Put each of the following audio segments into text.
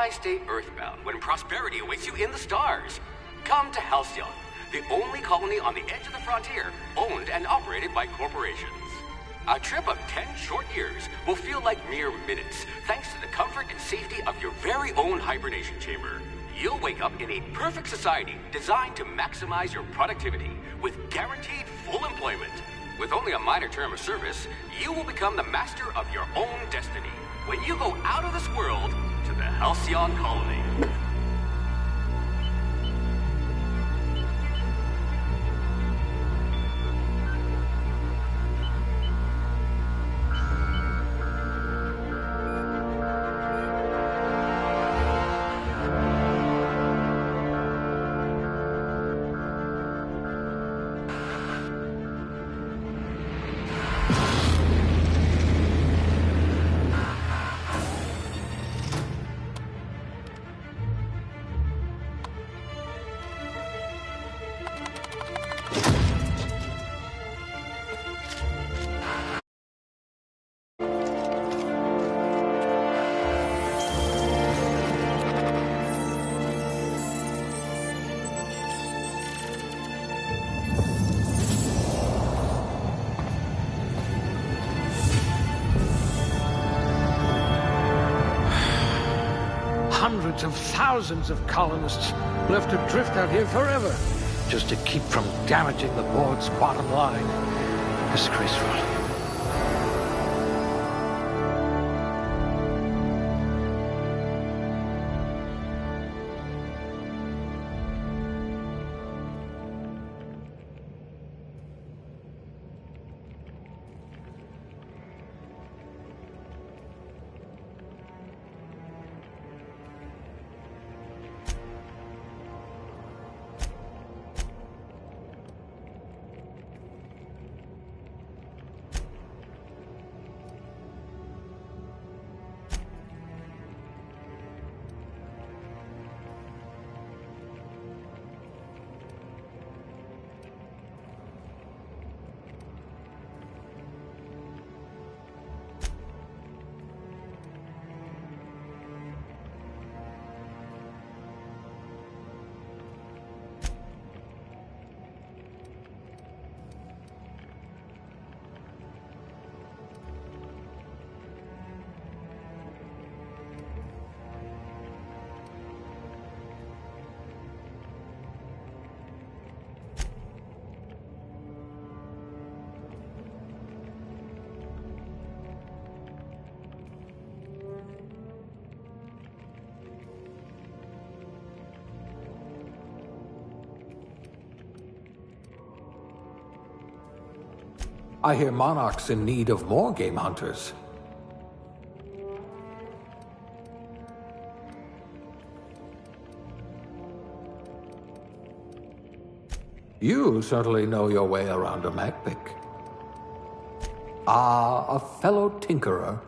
Why stay earthbound when prosperity awaits you in the stars? Come to Halcyon, the only colony on the edge of the frontier, owned and operated by corporations. A trip of 10 short years will feel like mere minutes, thanks to the comfort and safety of your very own hibernation chamber. You'll wake up in a perfect society designed to maximize your productivity with guaranteed full employment. With only a minor term of service, you will become the master of your own destiny when you go out of this world to the Halcyon Colony. Hundreds of thousands of colonists left to drift out here forever, just to keep from damaging the board's bottom line. Disgraceful. I hear Monarch's in need of more game hunters. You certainly know your way around a Magpik. Ah, a fellow tinkerer.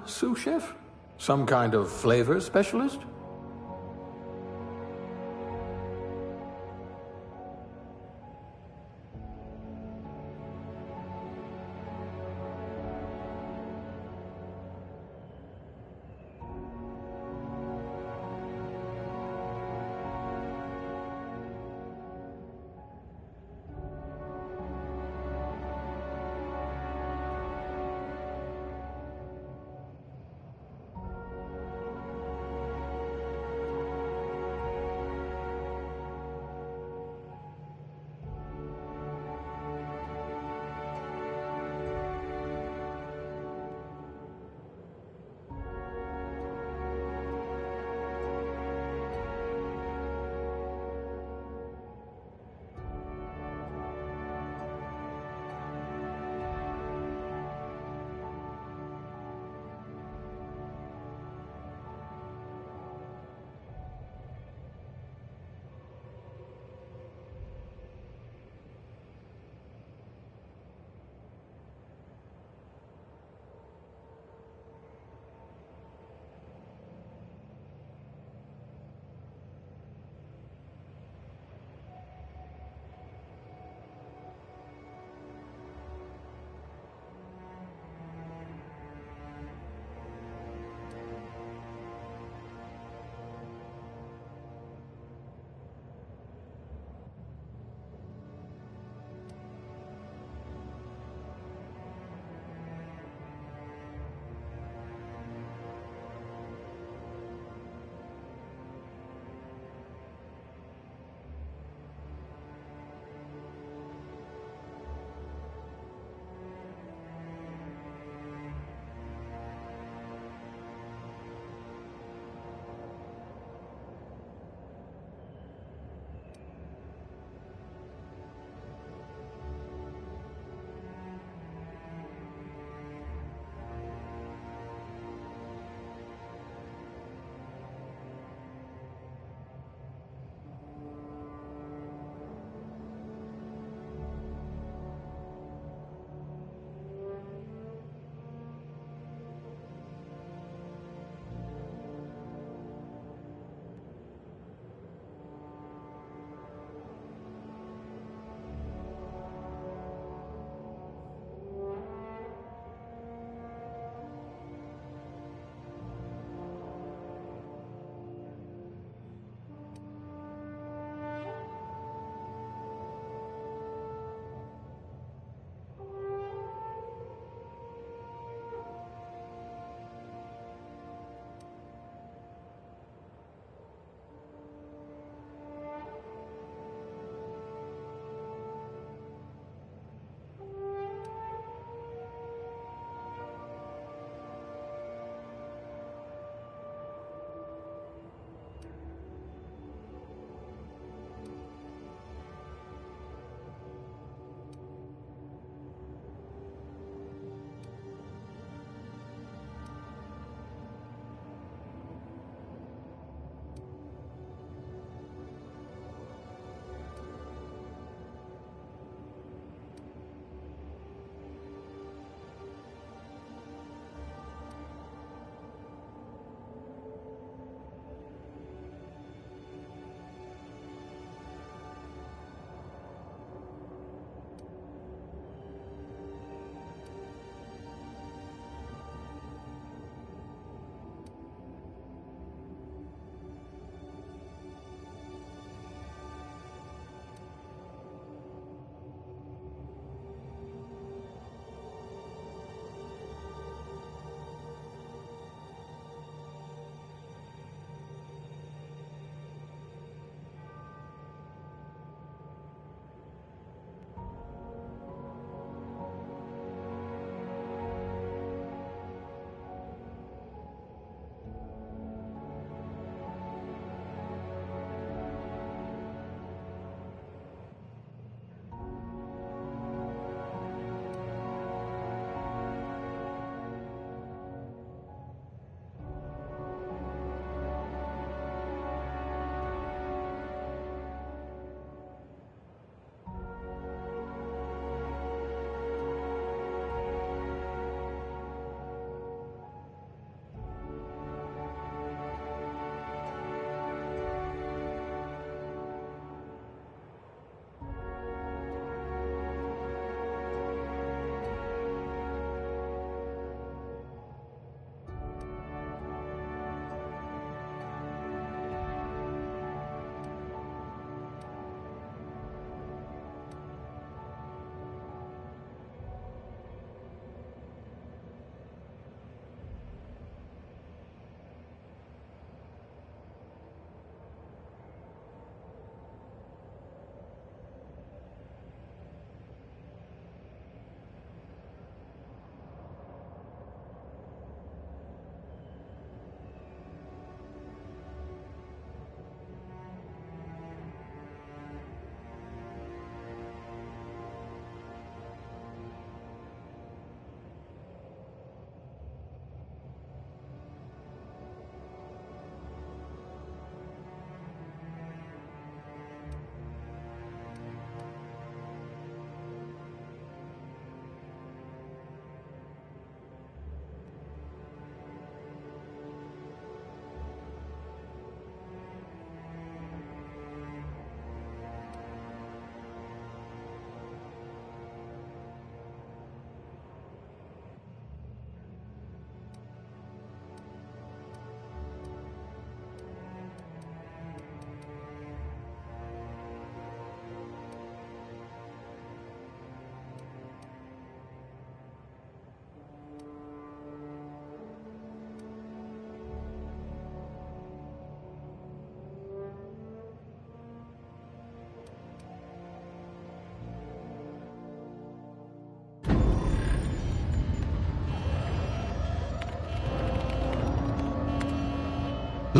Sous chef? Some kind of flavor specialist?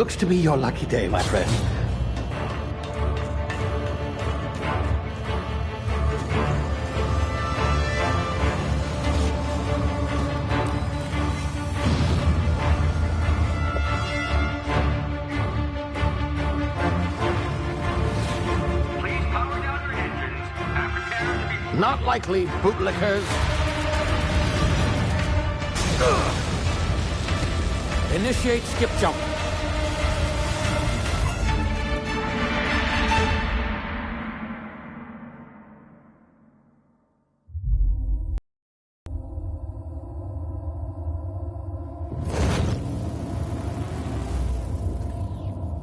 Looks to be your lucky day, my friend. Please power down your engines and prepare to be... Not likely, bootlickers. Initiate skip jump.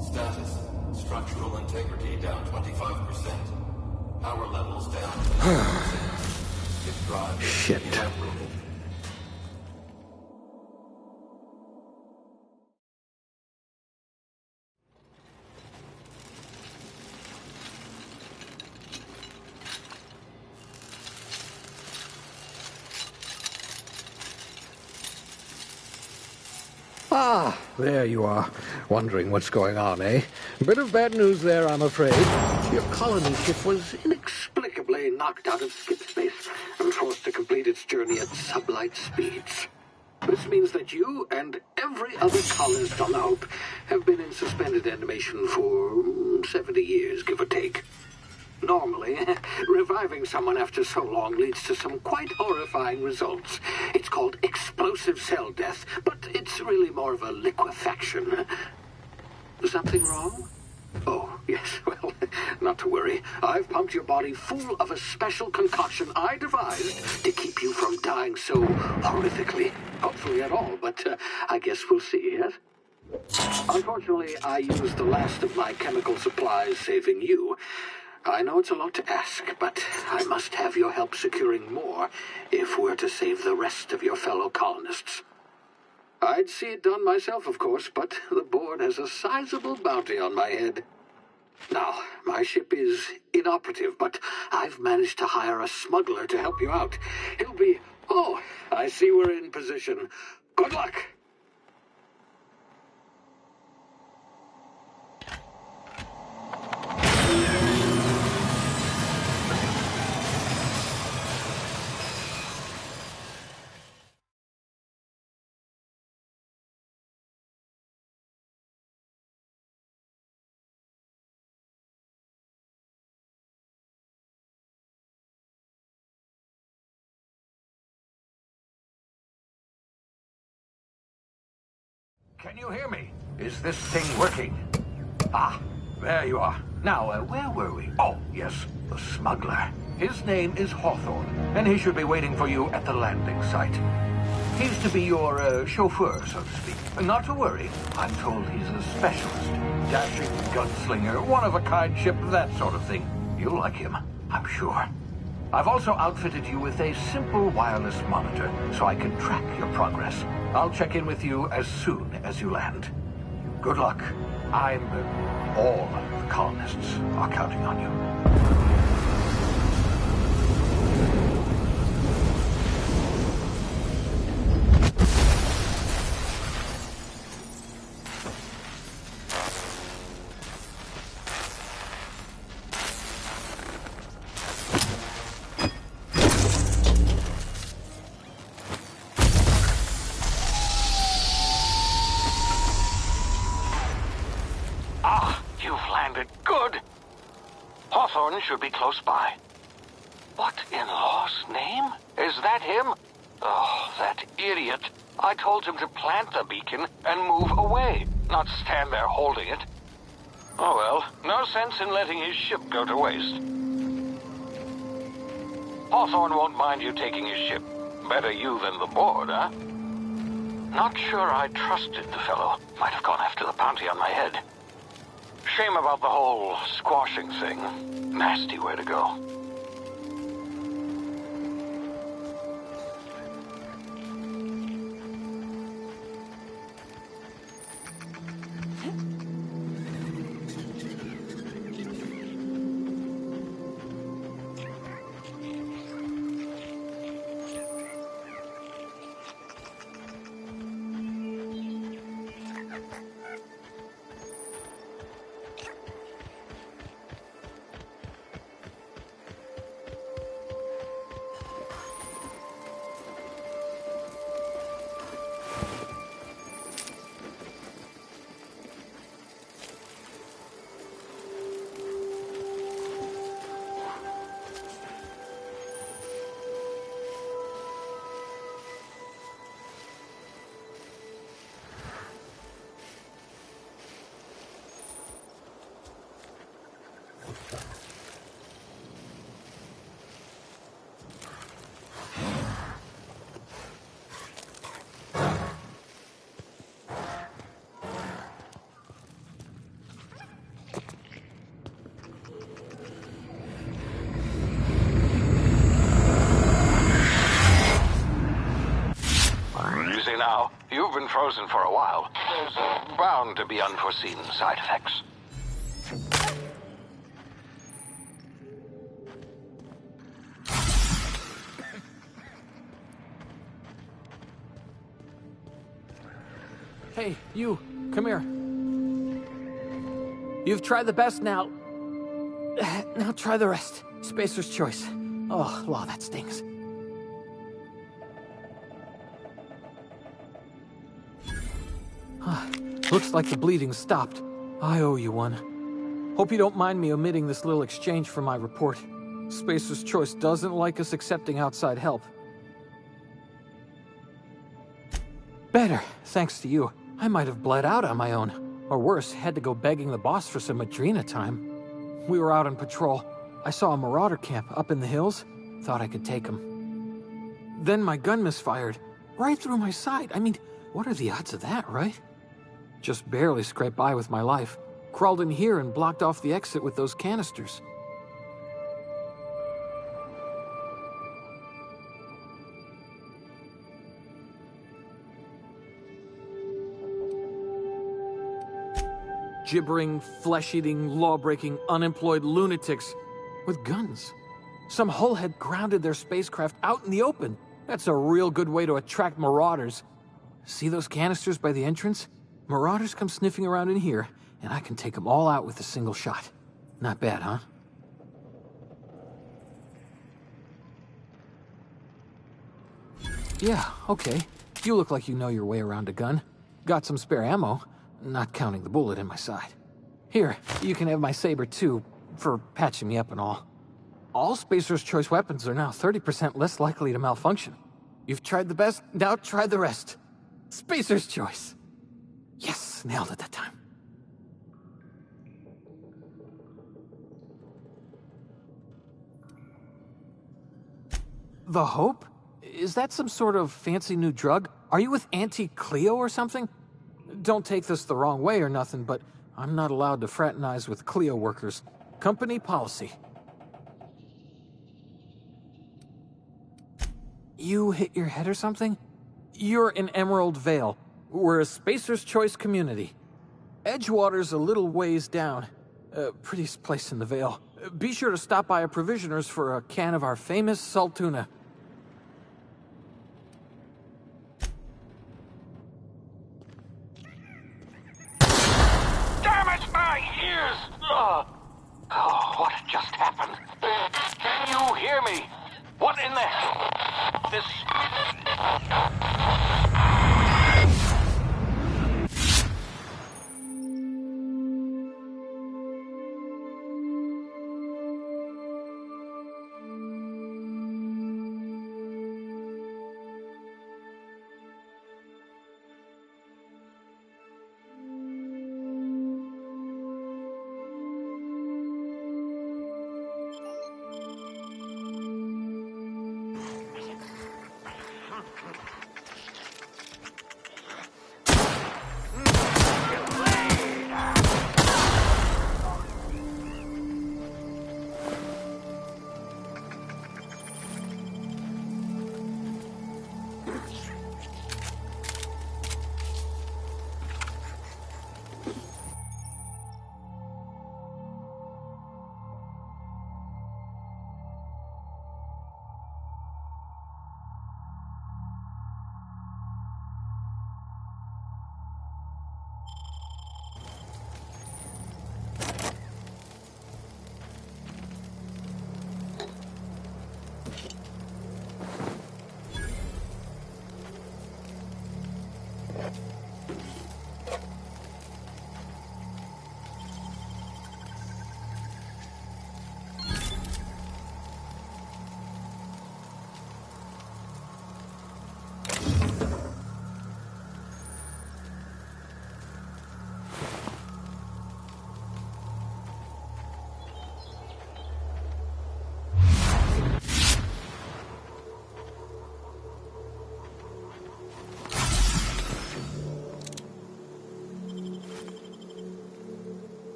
Status. Structural integrity down 25%. Power levels down 10%. If drive Shit. evaporated. Ah, there you are. Wondering what's going on, eh? Bit of bad news there, I'm afraid. Your colony ship was inexplicably knocked out of skip space and forced to complete its journey at sublight speeds. This means that you and every other colonist on the Hope have been in suspended animation for 70 years, give or take. Normally, reviving someone after so long leads to some quite horrifying results. It's called explosive cell death, but it's really more of a liquefaction. Something wrong? Oh, yes, well, not to worry. I've pumped your body full of a special concoction I devised to keep you from dying so horrifically. Hopefully at all, but I guess we'll see, yes? Unfortunately, I used the last of my chemical supplies saving you. I know it's a lot to ask, but I must have your help securing more if we're to save the rest of your fellow colonists. I'd see it done myself, of course, but the board has a sizable bounty on my head. Now, my ship is inoperative, but I've managed to hire a smuggler to help you out. He'll be... Oh, I see we're in position. Good luck! Can you hear me? Is this thing working? Ah, there you are. Now, where were we? Oh, yes, the smuggler. His name is Hawthorne, and he should be waiting for you at the landing site. He's to be your chauffeur, so to speak. Not to worry, I'm told he's a specialist. Dashing gunslinger, one-of-a-kind ship, that sort of thing. You'll like him, I'm sure. I've also outfitted you with a simple wireless monitor, so I can track your progress. I'll check in with you as soon as you land. Good luck. All the colonists are counting on you. Good. Hawthorne should be close by. What in law's name? Is that him? Oh, that idiot. I told him to plant the beacon and move away, not stand there holding it. Oh well, no sense in letting his ship go to waste. Hawthorne won't mind you taking his ship. Better you than the board, huh? Not sure I trusted the fellow. Might have gone after the bounty on my head. Shame about the whole squashing thing. Nasty way to go. You've been frozen for a while. There's bound to be unforeseen side effects. Hey, you, come here. You've tried the best now. Now try the rest. Spacer's choice. Oh, law, that stings. Looks like the bleeding stopped. I owe you one. Hope you don't mind me omitting this little exchange from my report. Spacer's choice doesn't like us accepting outside help. Better, thanks to you. I might have bled out on my own. Or worse, had to go begging the boss for some Adrena time. We were out on patrol. I saw a marauder camp up in the hills. Thought I could take him. Then my gun misfired. Right through my side. I mean, what are the odds of that, right? Just barely scraped by with my life. Crawled in here and blocked off the exit with those canisters. Gibbering, flesh-eating, law-breaking, unemployed lunatics with guns. Some hullhead grounded their spacecraft out in the open. That's a real good way to attract marauders. See those canisters by the entrance? Marauders come sniffing around in here, and I can take them all out with a single shot. Not bad, huh? Yeah, okay. You look like you know your way around a gun. Got some spare ammo. Not counting the bullet in my side. Here, you can have my saber too, for patching me up and all. All Spacer's Choice weapons are now 30% less likely to malfunction. You've tried the best, now try the rest. Spacer's Choice. Yes, nailed it that time. The Hope? Is that some sort of fancy new drug? Are you with Auntie Cleo or something? Don't take this the wrong way or nothing, but I'm not allowed to fraternize with Cleo workers. Company policy. You hit your head or something? You're in Emerald Vale. We're a Spacer's Choice community. Edgewater's a little ways down. Prettiest place in the Vale. Be sure to stop by a provisioner's for a can of our famous salt tuna. Oh, what just happened? Can you hear me? What in the... This...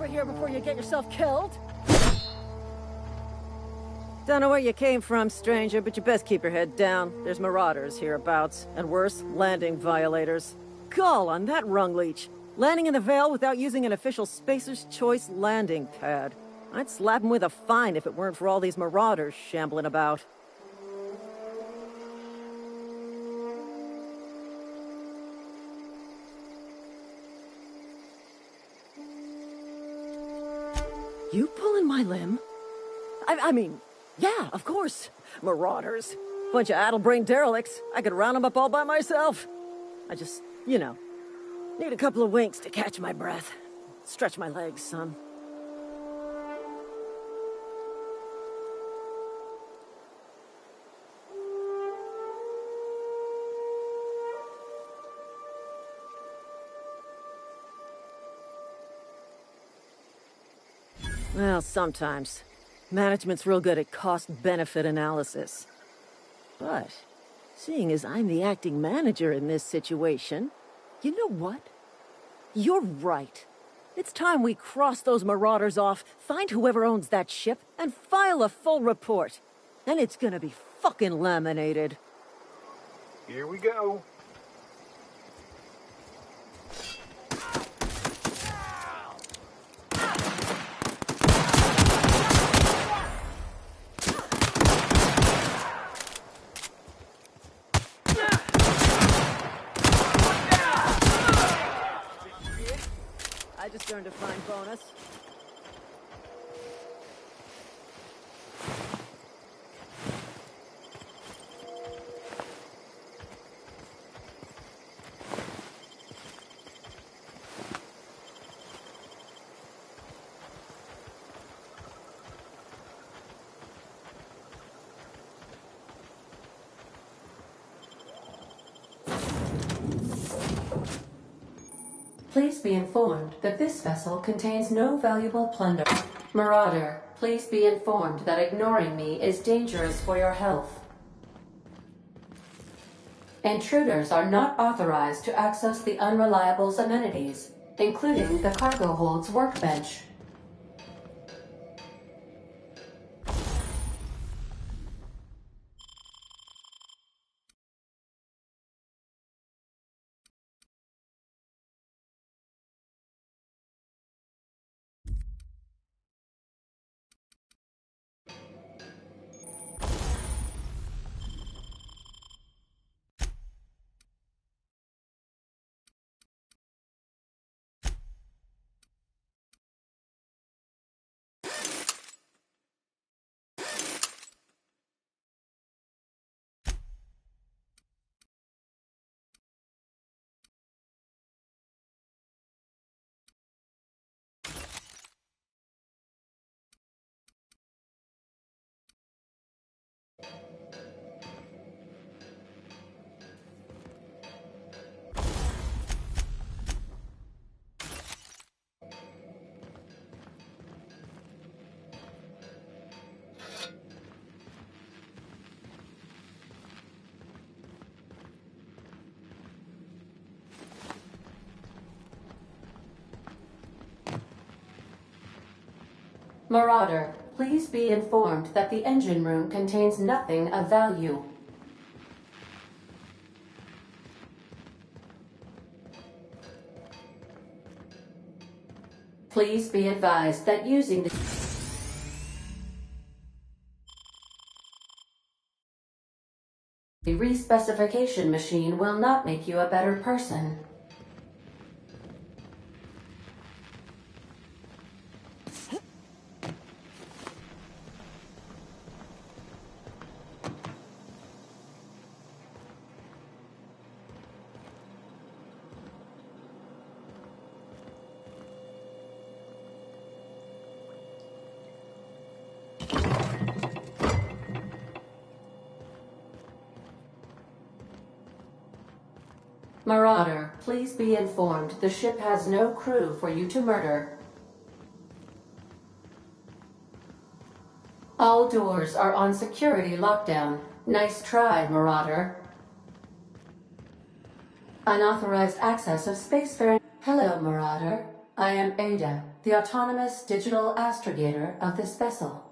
of here before you get yourself killed. Don't know where you came from, stranger, but you best keep your head down. There's marauders hereabouts, and worse, landing violators. Call on that rung leech. Landing in the Vale without using an official Spacer's Choice landing pad. I'd slap him with a fine if it weren't for all these marauders shambling about. You pulling my limb? I mean, yeah, of course. Marauders. Bunch of addle-brained derelicts. I could round them up all by myself. I just, you know, need a couple of winks to catch my breath. Stretch my legs, son. Well, sometimes. Management's real good at cost-benefit analysis. But, seeing as I'm the acting manager in this situation, you know what? You're right. It's time we cross those marauders off, find whoever owns that ship, and file a full report. Then it's gonna be fucking laminated. Here we go. I just earned a fine bonus. Please be informed that this vessel contains no valuable plunder. Marauder, please be informed that ignoring me is dangerous for your health. Intruders are not authorized to access the Unreliable's amenities, including the cargo hold's workbench. Marauder, please be informed that the engine room contains nothing of value. Please be advised that using the respecification machine will not make you a better person. Marauder, please be informed the ship has no crew for you to murder. All doors are on security lockdown. Nice try, Marauder. Unauthorized access of spacefaring. Hello, Marauder. I am Ada, the autonomous digital astrogator of this vessel.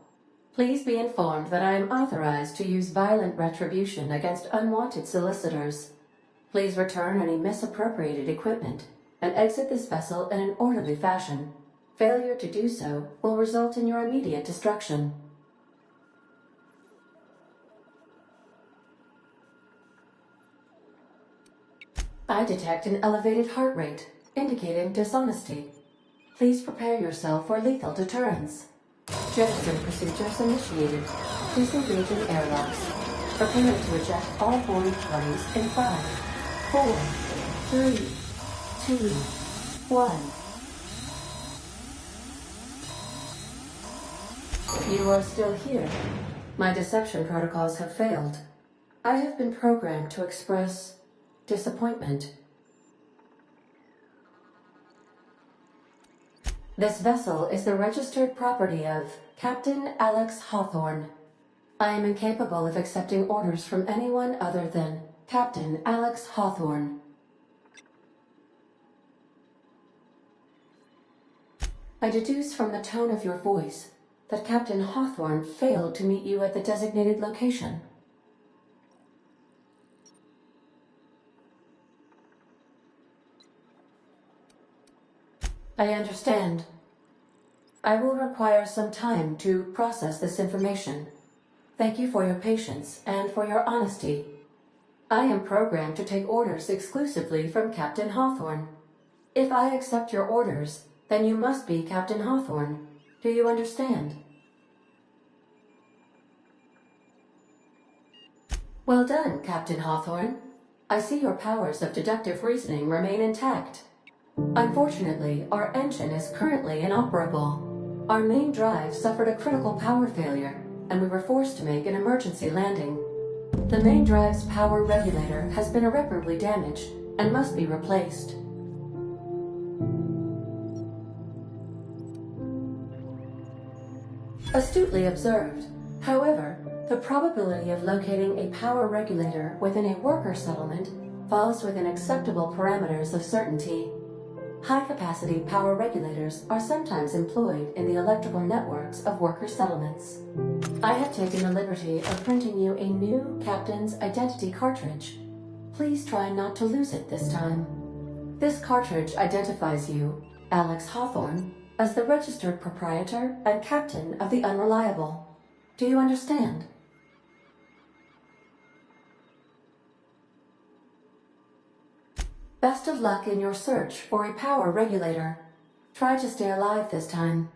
Please be informed that I am authorized to use violent retribution against unwanted solicitors. Please return any misappropriated equipment and exit this vessel in an orderly fashion. Failure to do so will result in your immediate destruction. I detect an elevated heart rate, indicating dishonesty. Please prepare yourself for lethal deterrence. Jettison procedures initiated. Please engage in airlocks. Prepare to eject all boarding parties in 5, 4, 3, 2, 1. You are still here. My deception protocols have failed. I have been programmed to express disappointment. This vessel is the registered property of Captain Alex Hawthorne. I am incapable of accepting orders from anyone other than Captain Alex Hawthorne. I deduce from the tone of your voice that Captain Hawthorne failed to meet you at the designated location. I understand. I will require some time to process this information. Thank you for your patience and for your honesty. I am programmed to take orders exclusively from Captain Hawthorne. If I accept your orders, then you must be Captain Hawthorne. Do you understand? Well done, Captain Hawthorne. I see your powers of deductive reasoning remain intact. Unfortunately, our engine is currently inoperable. Our main drive suffered a critical power failure, and we were forced to make an emergency landing. The main drive's power regulator has been irreparably damaged and must be replaced. Astutely observed. However, the probability of locating a power regulator within a worker settlement falls within acceptable parameters of certainty. High-capacity power regulators are sometimes employed in the electrical networks of worker settlements. I have taken the liberty of printing you a new Captain's Identity cartridge. Please try not to lose it this time. This cartridge identifies you, Alex Hawthorne, as the registered proprietor and captain of the Unreliable. Do you understand? Best of luck in your search for a power regulator. Try to stay alive this time.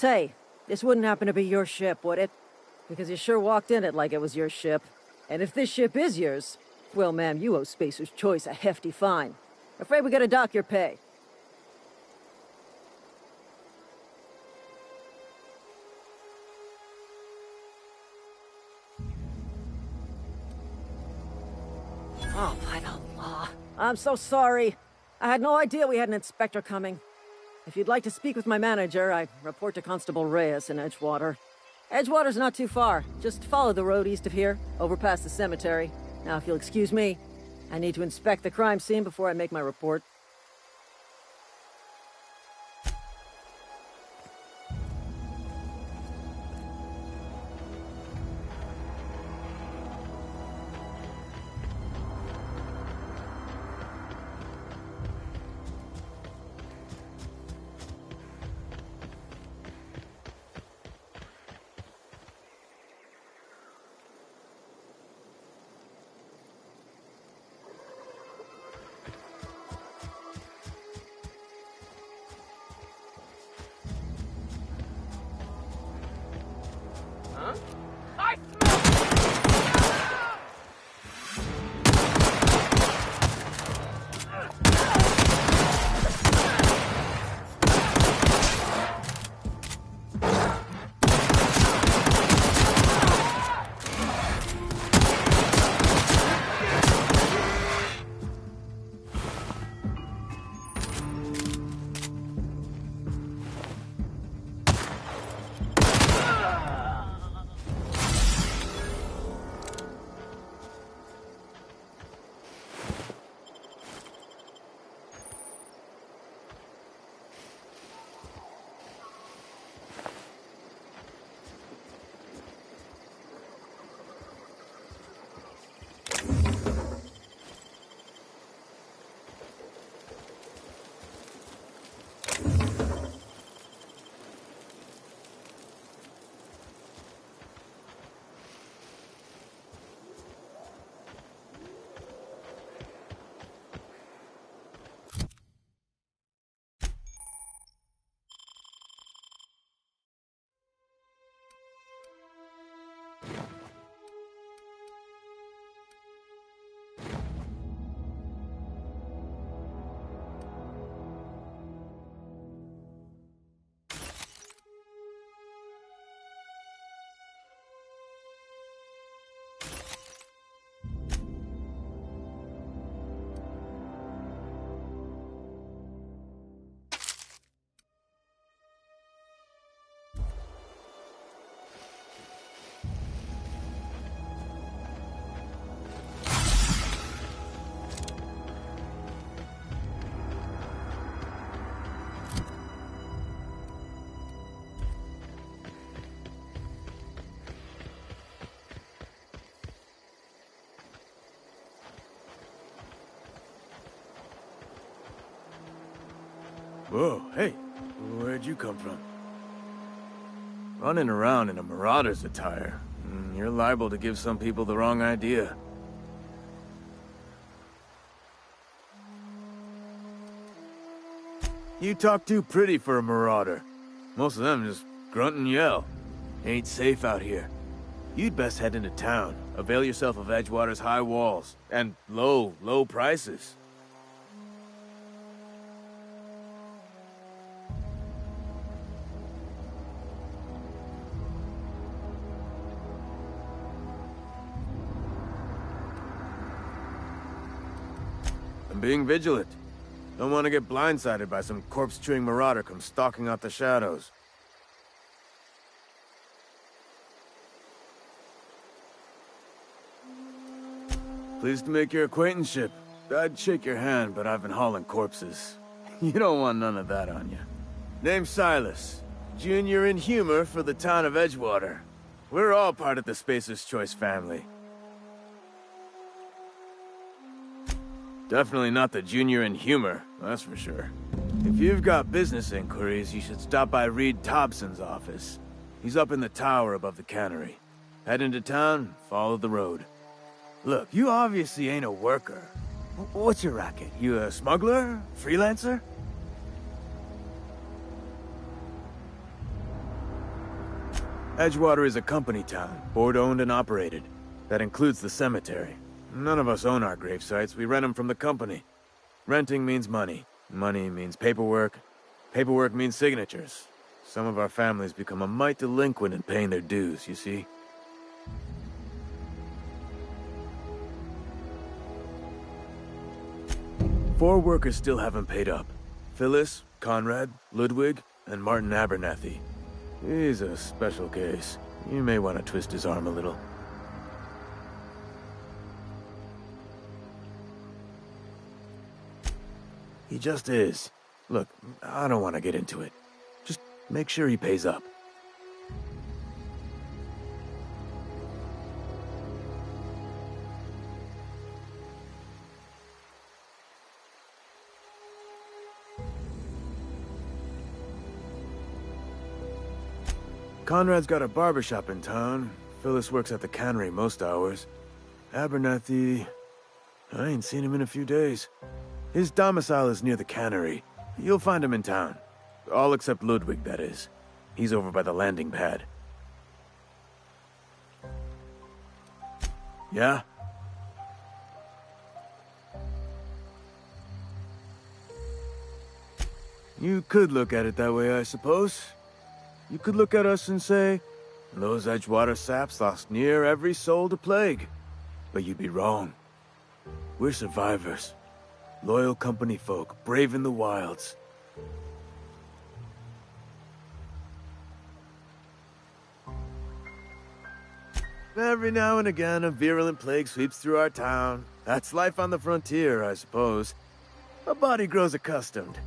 Say, this wouldn't happen to be your ship, would it? Because you sure walked in it like it was your ship. And if this ship is yours, well, ma'am, you owe Spacer's Choice a hefty fine. Afraid we gotta dock your pay. Oh, by the law. I'm so sorry. I had no idea we had an inspector coming. If you'd like to speak with my manager, I report to Constable Reyes in Edgewater. Edgewater's not too far. Just follow the road east of here, over past the cemetery. Now, if you'll excuse me, I need to inspect the crime scene before I make my report. Whoa, hey, where'd you come from? Running around in a Marauder's attire. You're liable to give some people the wrong idea. You talk too pretty for a Marauder. Most of them just grunt and yell. Ain't safe out here. You'd best head into town. Avail yourself of Edgewater's high walls. And low prices. I'm being vigilant. Don't want to get blindsided by some corpse-chewing marauder come stalking out the shadows. Pleased to make your acquaintanceship. I'd shake your hand, but I've been hauling corpses. You don't want none of that on you. Name's Silas. Junior in humor for the town of Edgewater. We're all part of the Spacer's Choice family. Definitely not the junior in humor, that's for sure. If you've got business inquiries, you should stop by Reed Thompson's office. He's up in the tower above the cannery. Head into town, follow the road. Look, you obviously ain't a worker. What's your racket? You a smuggler? Freelancer? Edgewater is a company town, board-owned and operated. That includes the cemetery. None of us own our grave sites, we rent them from the company. Renting means money. Money means paperwork. Paperwork means signatures. Some of our families become a mite delinquent in paying their dues, you see? Four workers still haven't paid up. Phyllis, Conrad, Ludwig, and Martin Abernathy. He's a special case. You may want to twist his arm a little. He just is. Look, I don't want to get into it. Just make sure he pays up. Conrad's got a barbershop in town. Phyllis works at the cannery most hours. Abernathy... I ain't seen him in a few days. His domicile is near the cannery. You'll find him in town. All except Ludwig, that is. He's over by the landing pad. Yeah? You could look at it that way, I suppose. You could look at us and say, those Edgewater saps lost near every soul to plague. But you'd be wrong. We're survivors. Loyal company folk, brave in the wilds. Every now and again, a virulent plague sweeps through our town. That's life on the frontier, I suppose. A body grows accustomed.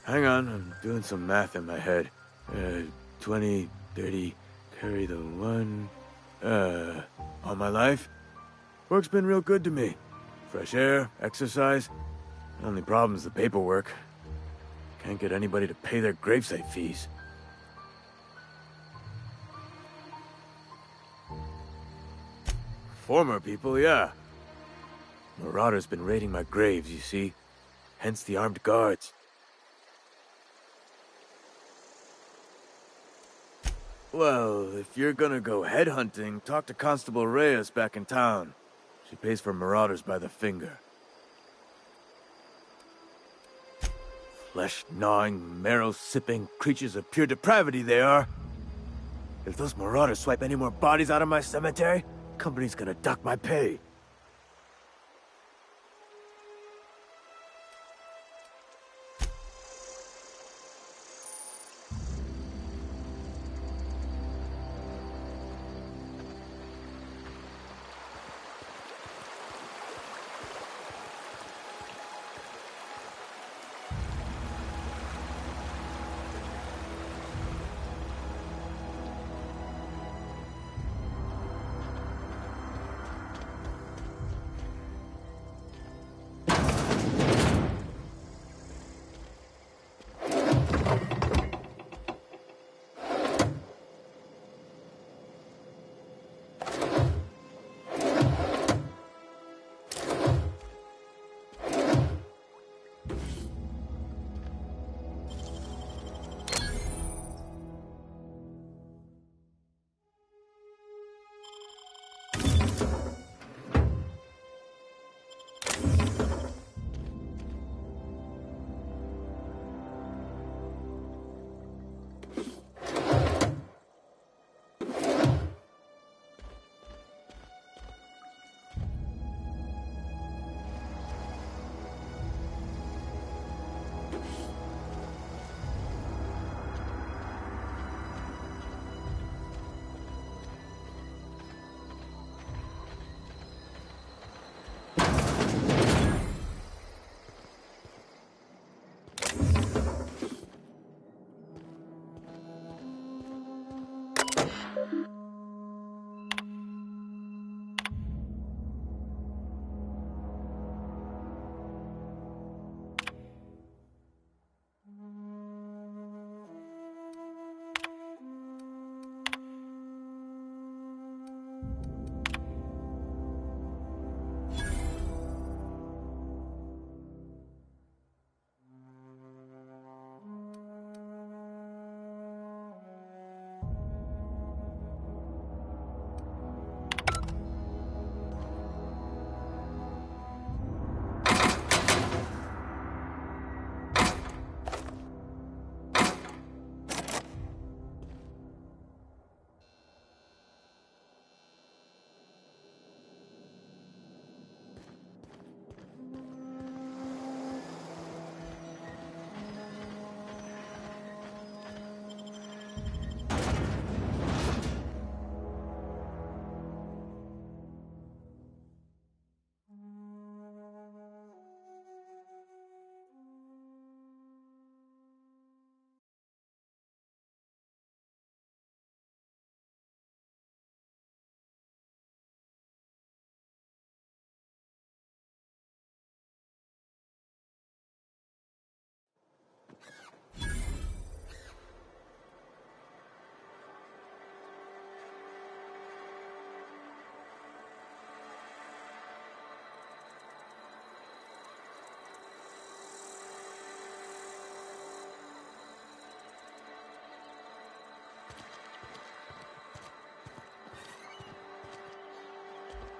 Hang on, I'm doing some math in my head. 20, 30, carry the 1... all my life? Work's been real good to me. Fresh air, exercise. The only problem's the paperwork. Can't get anybody to pay their gravesite fees. Former people, yeah. Marauders been raiding my graves, you see. Hence the armed guards. Well, if you're gonna go headhunting, talk to Constable Reyes back in town. She pays for marauders by the finger. Flesh-gnawing, marrow-sipping creatures of pure depravity they are. If those marauders swipe any more bodies out of my cemetery, company's gonna dock my pay.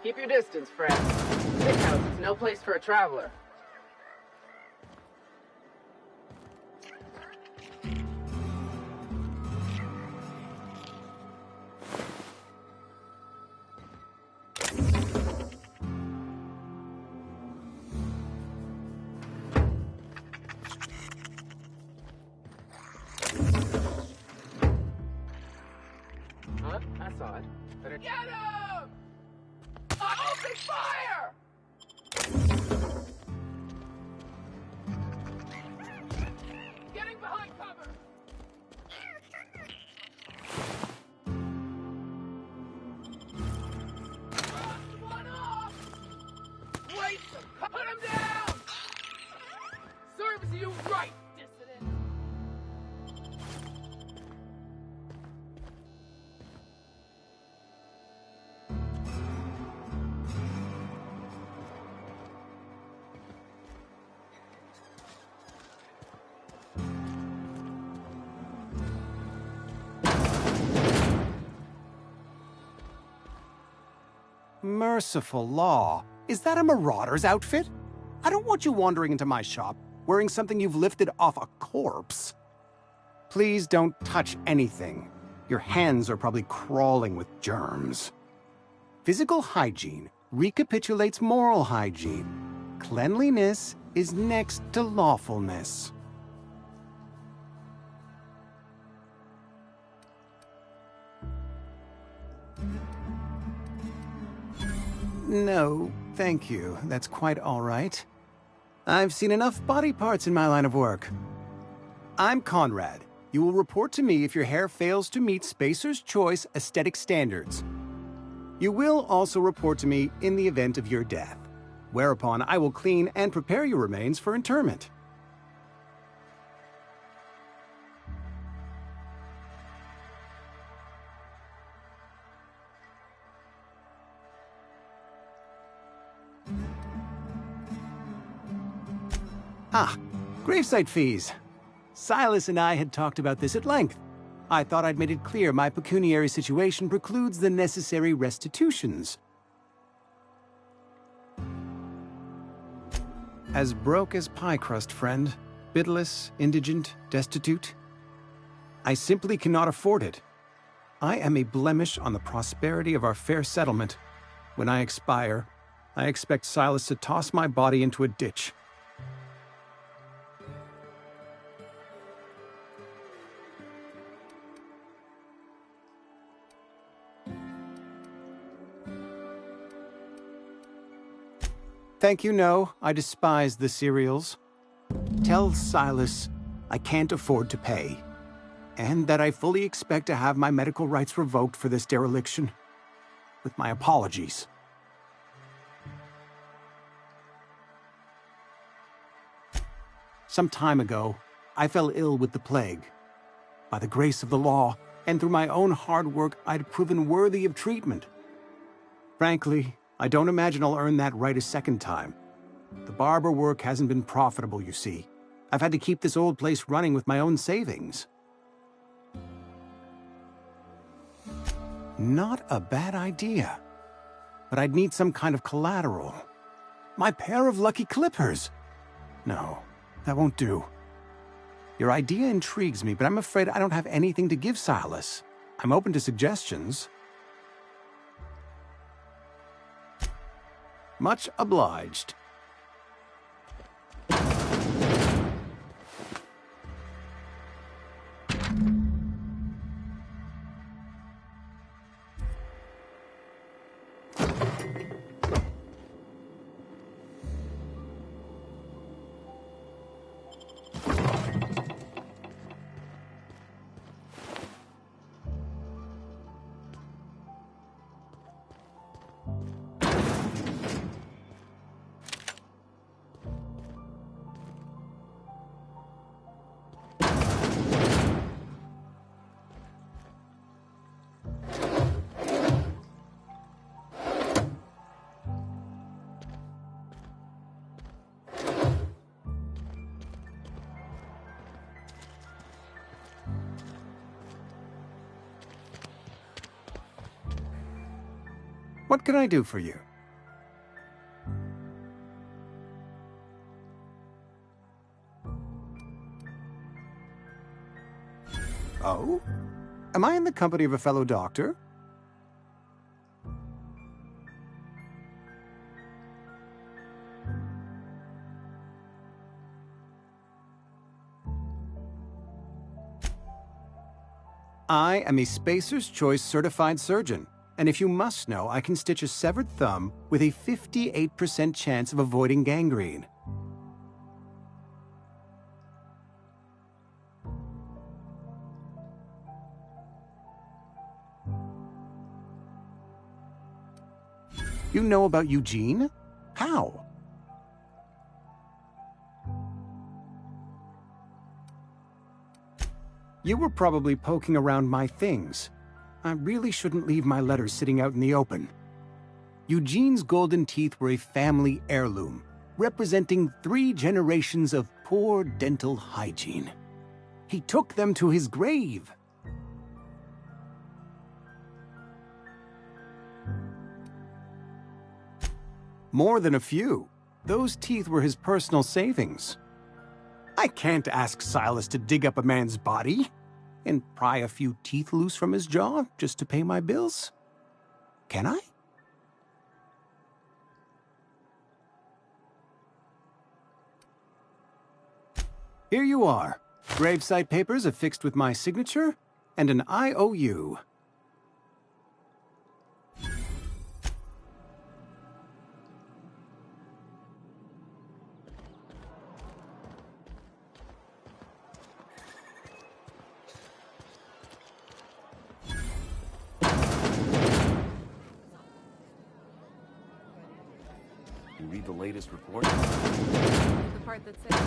Keep your distance, friend. This house is no place for a traveler. Huh? I saw it. Better get him! Open fire! Getting behind cover! One off! Wait! Put him down! Serves you right, dissident! Merciful law. Is that a marauder's outfit? I don't want you wandering into my shop wearing something you've lifted off a corpse. Please don't touch anything. Your hands are probably crawling with germs. Physical hygiene recapitulates moral hygiene. Cleanliness is next to lawfulness. No, thank you. That's quite all right. I've seen enough body parts in my line of work. I'm Conrad. You will report to me if your hair fails to meet Spacer's Choice aesthetic standards. You will also report to me in the event of your death, whereupon I will clean and prepare your remains for interment. Ah, gravesite fees. Silas and I had talked about this at length. I thought I'd made it clear my pecuniary situation precludes the necessary restitutions. As broke as pie crust, friend. Bidless, indigent, destitute. I simply cannot afford it. I am a blemish on the prosperity of our fair settlement. When I expire, I expect Silas to toss my body into a ditch. Thank you, no. I despise the cereals. Tell Silas I can't afford to pay, and that I fully expect to have my medical rights revoked for this dereliction. With my apologies. Some time ago, I fell ill with the plague. By the grace of the law, and through my own hard work, I'd proven worthy of treatment. Frankly, I don't imagine I'll earn that right a second time. The barber work hasn't been profitable, you see. I've had to keep this old place running with my own savings. Not a bad idea. But I'd need some kind of collateral. My pair of lucky clippers! No, that won't do. Your idea intrigues me, but I'm afraid I don't have anything to give Silas. I'm open to suggestions. Much obliged. What can I do for you? Oh? Am I in the company of a fellow doctor? I am a Spacer's Choice certified surgeon, and if you must know, I can stitch a severed thumb with a 58% chance of avoiding gangrene. You know about Eugene? How? You were probably poking around my things. I really shouldn't leave my letters sitting out in the open. Eugene's golden teeth were a family heirloom, representing 3 generations of poor dental hygiene. He took them to his grave. More than a few. Those teeth were his personal savings. I can't ask Silas to dig up a man's body and pry a few teeth loose from his jaw just to pay my bills. Can I? Here you are. Gravesite papers affixed with my signature and an IOU. You read the latest report? The part that says...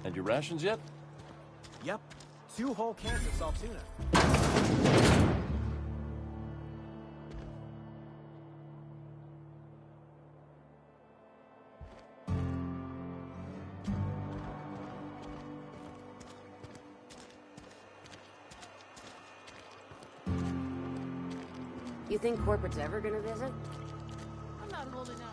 And your rations yet? Yep. 2 whole cans of salt tuna. You think corporate's ever gonna visit? I'm not holding out.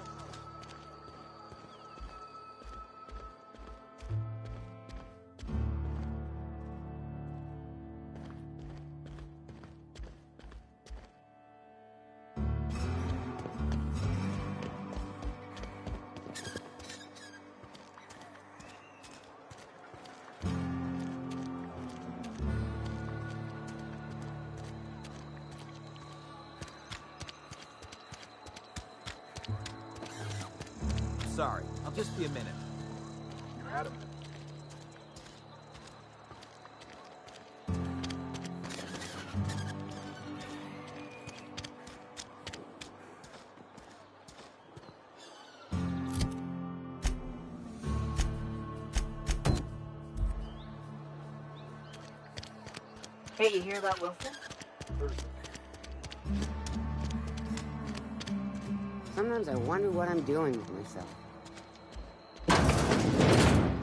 Sorry, I'll just be a minute. Adam. Hey, you hear about Wilson? Sometimes I wonder what I'm doing with myself.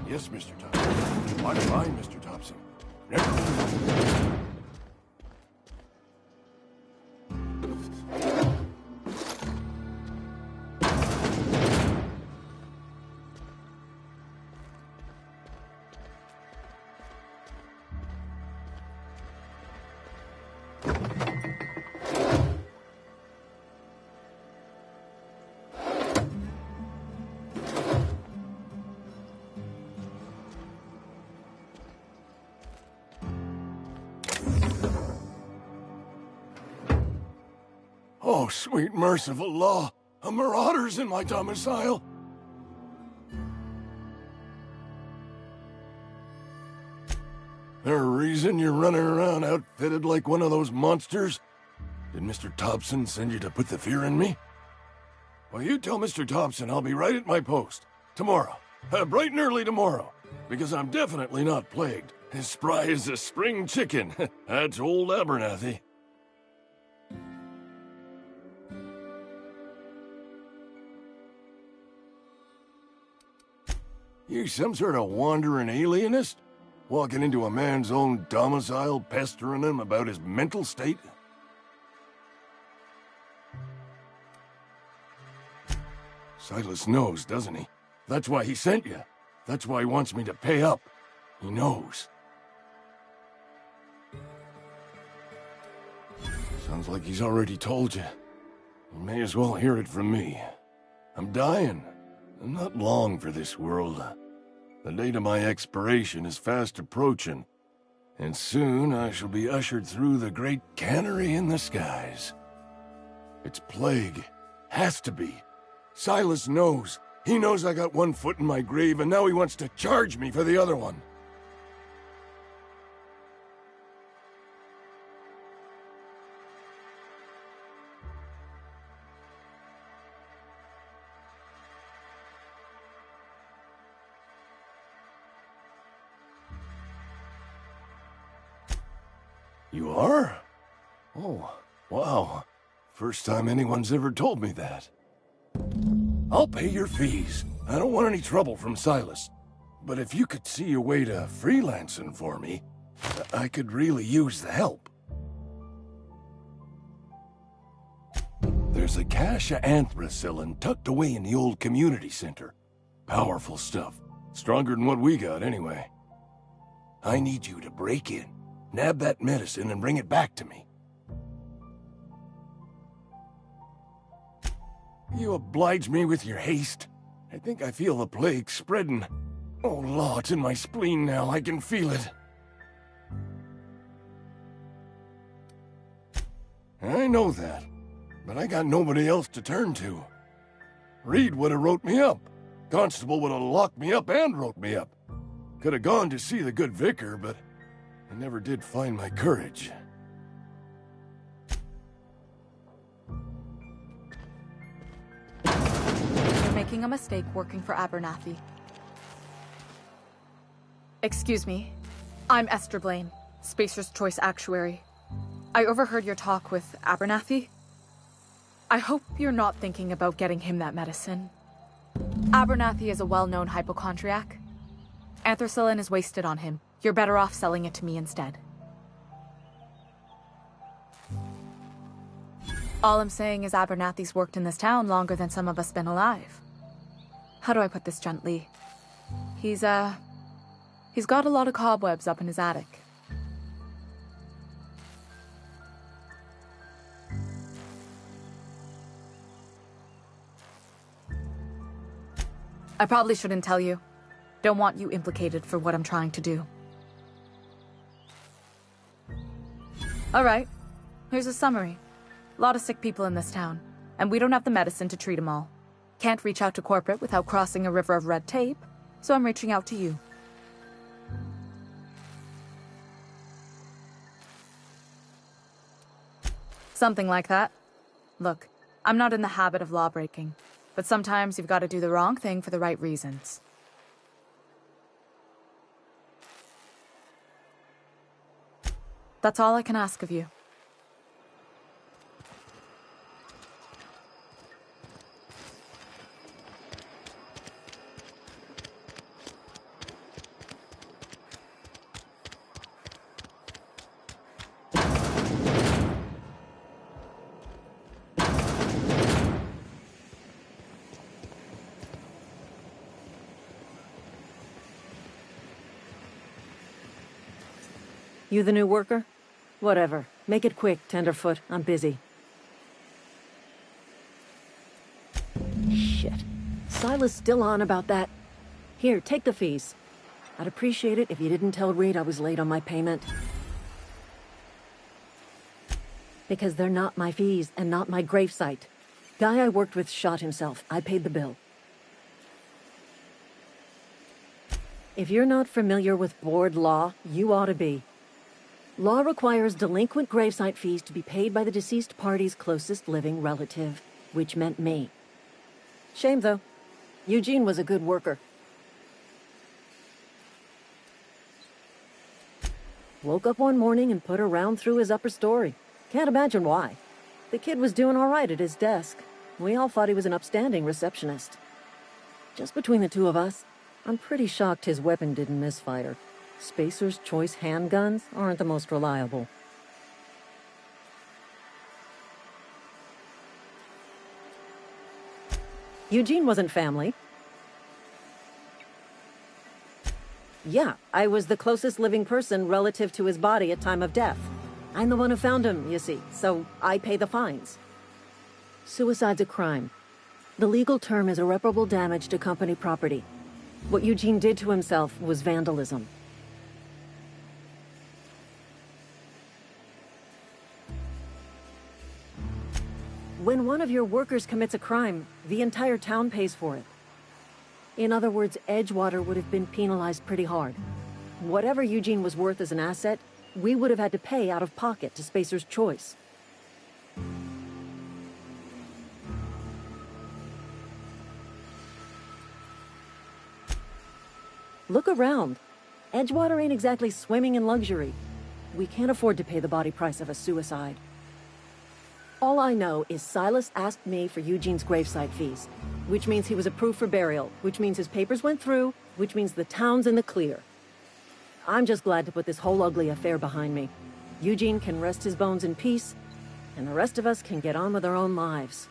Yes, Mr. Thompson. I'm fine, Mr. Thompson. Oh, sweet merciful law! A marauder's in my domicile! There a reason you're running around outfitted like one of those monsters? Did Mr. Thompson send you to put the fear in me? Well, you tell Mr. Thompson I'll be right at my post. Tomorrow. Bright and early tomorrow. Because I'm definitely not plagued. As spry as a spring chicken. That's old Abernathy. You some sort of wandering alienist? Walking into a man's own domicile, pestering him about his mental state? Silas knows, doesn't he? That's why he sent you. That's why he wants me to pay up. He knows. Sounds like he's already told you. You may as well hear it from me. I'm dying. I'm not long for this world. The date of my expiration is fast approaching, and soon I shall be ushered through the great cannery in the skies. It's plague. Has to be. Silas knows. He knows I got one foot in my grave, and now he wants to charge me for the other one. You are? Oh, wow. First time anyone's ever told me that. I'll pay your fees. I don't want any trouble from Silas. But if you could see a way to freelancing for me, I could really use the help. There's a cache of anthracillin tucked away in the old community center. Powerful stuff. Stronger than what we got, anyway. I need you to break in, nab that medicine, and bring it back to me. You oblige me with your haste. I think I feel the plague spreading. Oh, Law, it's in my spleen now. I can feel it. I know that, but I got nobody else to turn to. Reed would have wrote me up. Constable would have locked me up and wrote me up. Could have gone to see the good vicar, but I never did find my courage. You're making a mistake working for Abernathy. Excuse me. I'm Esther Blaine, Spacer's Choice Actuary. I overheard your talk with Abernathy. I hope you're not thinking about getting him that medicine. Abernathy is a well-known hypochondriac. Anthracillin is wasted on him. You're better off selling it to me instead. All I'm saying is Abernathy's worked in this town longer than some of us been alive. How do I put this gently? He's got a lot of cobwebs up in his attic. I probably shouldn't tell you. Don't want you implicated for what I'm trying to do. Alright, here's a summary. A lot of sick people in this town, and we don't have the medicine to treat them all. Can't reach out to corporate without crossing a river of red tape, so I'm reaching out to you. Something like that. Look, I'm not in the habit of law breaking, but sometimes you've got to do the wrong thing for the right reasons. That's all I can ask of you. You the new worker? Whatever. Make it quick, Tenderfoot. I'm busy. Shit. Silas still on about that. Here, take the fees. I'd appreciate it if you didn't tell Reed I was late on my payment. Because they're not my fees and not my gravesite. Guy I worked with shot himself. I paid the bill. If you're not familiar with board law, you ought to be. Law requires delinquent gravesite fees to be paid by the deceased party's closest living relative, which meant me. Shame, though. Eugene was a good worker. Woke up one morning and put a round through his upper story. Can't imagine why. The kid was doing all right at his desk. We all thought he was an upstanding receptionist. Just between the two of us, I'm pretty shocked his weapon didn't misfire. Spacer's Choice handguns aren't the most reliable. Eugene wasn't family. Yeah, I was the closest living person relative to his body at time of death. I'm the one who found him, you see, so I pay the fines. Suicide's a crime. The legal term is irreparable damage to company property. What Eugene did to himself was vandalism. When one of your workers commits a crime, the entire town pays for it. In other words, Edgewater would have been penalized pretty hard. Whatever Eugene was worth as an asset, we would have had to pay out of pocket to Spacer's Choice. Look around. Edgewater ain't exactly swimming in luxury. We can't afford to pay the body price of a suicide. All I know is Silas asked me for Eugene's gravesite fees, which means he was approved for burial, which means his papers went through, which means the town's in the clear. I'm just glad to put this whole ugly affair behind me. Eugene can rest his bones in peace, and the rest of us can get on with our own lives.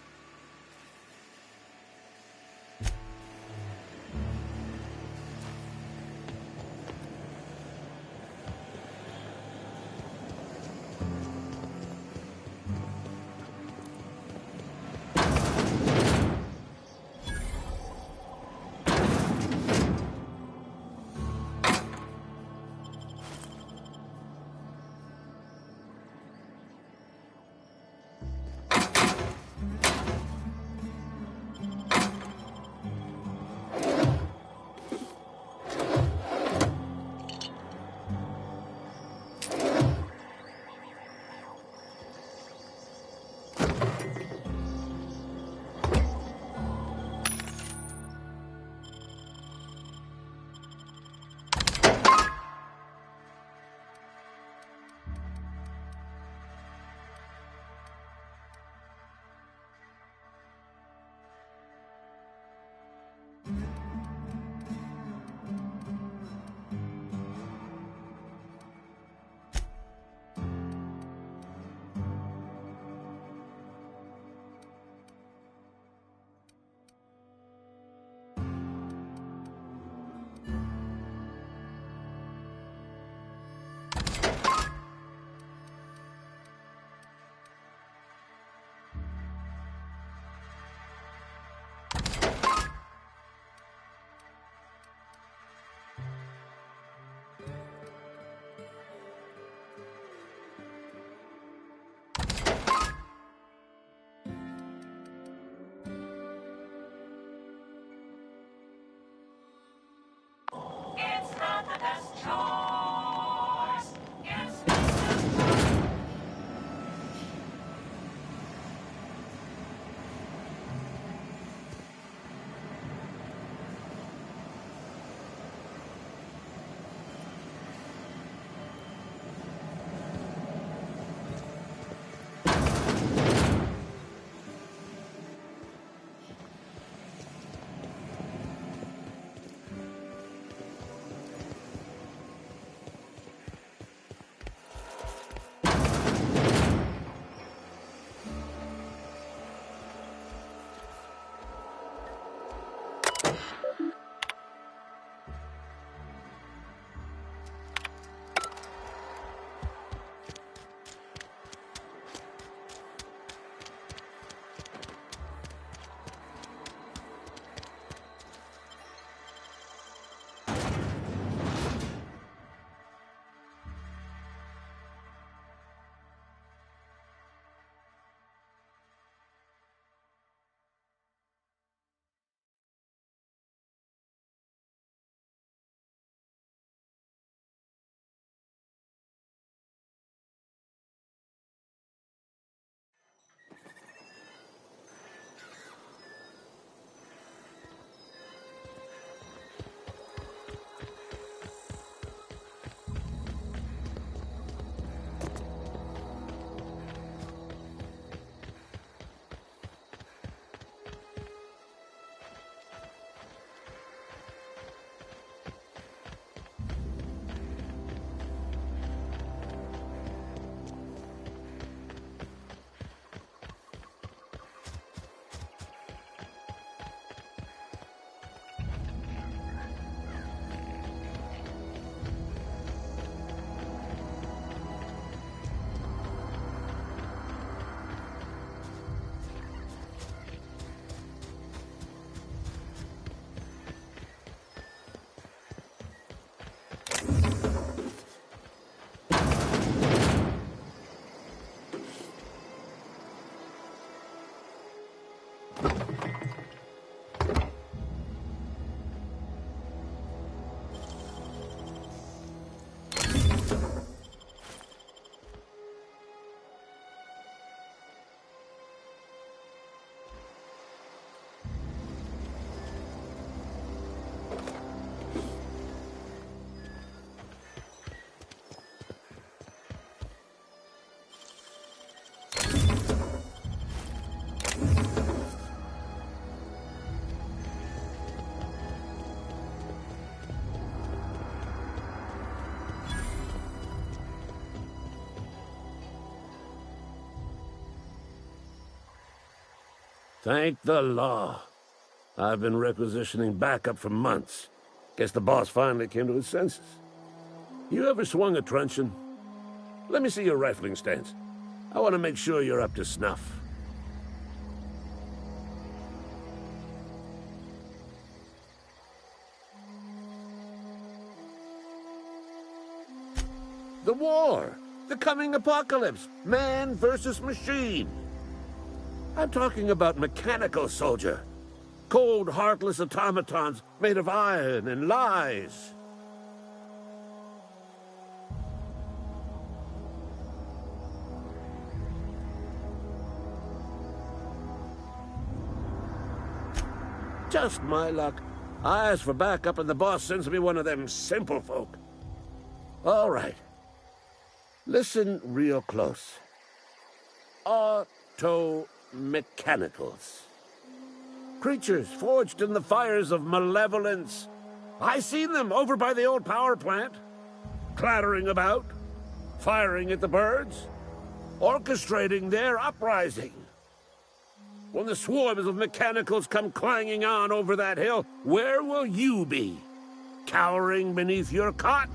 Thank the law. I've been requisitioning backup for months. Guess the boss finally came to his senses. You ever swung a truncheon? Let me see your rifling stance. I want to make sure you're up to snuff. The war! The coming apocalypse! Man versus machine! I'm talking about mechanical soldier. Cold, heartless automatons made of iron and lies. Just my luck. I ask for backup and the boss sends me one of them simple folk. All right. Listen real close. Auto-mechanicals. Creatures forged in the fires of malevolence. I seen them over by the old power plant. Clattering about, firing at the birds, orchestrating their uprising. When the swarms of mechanicals come clanging on over that hill, where will you be? Cowering beneath your cot?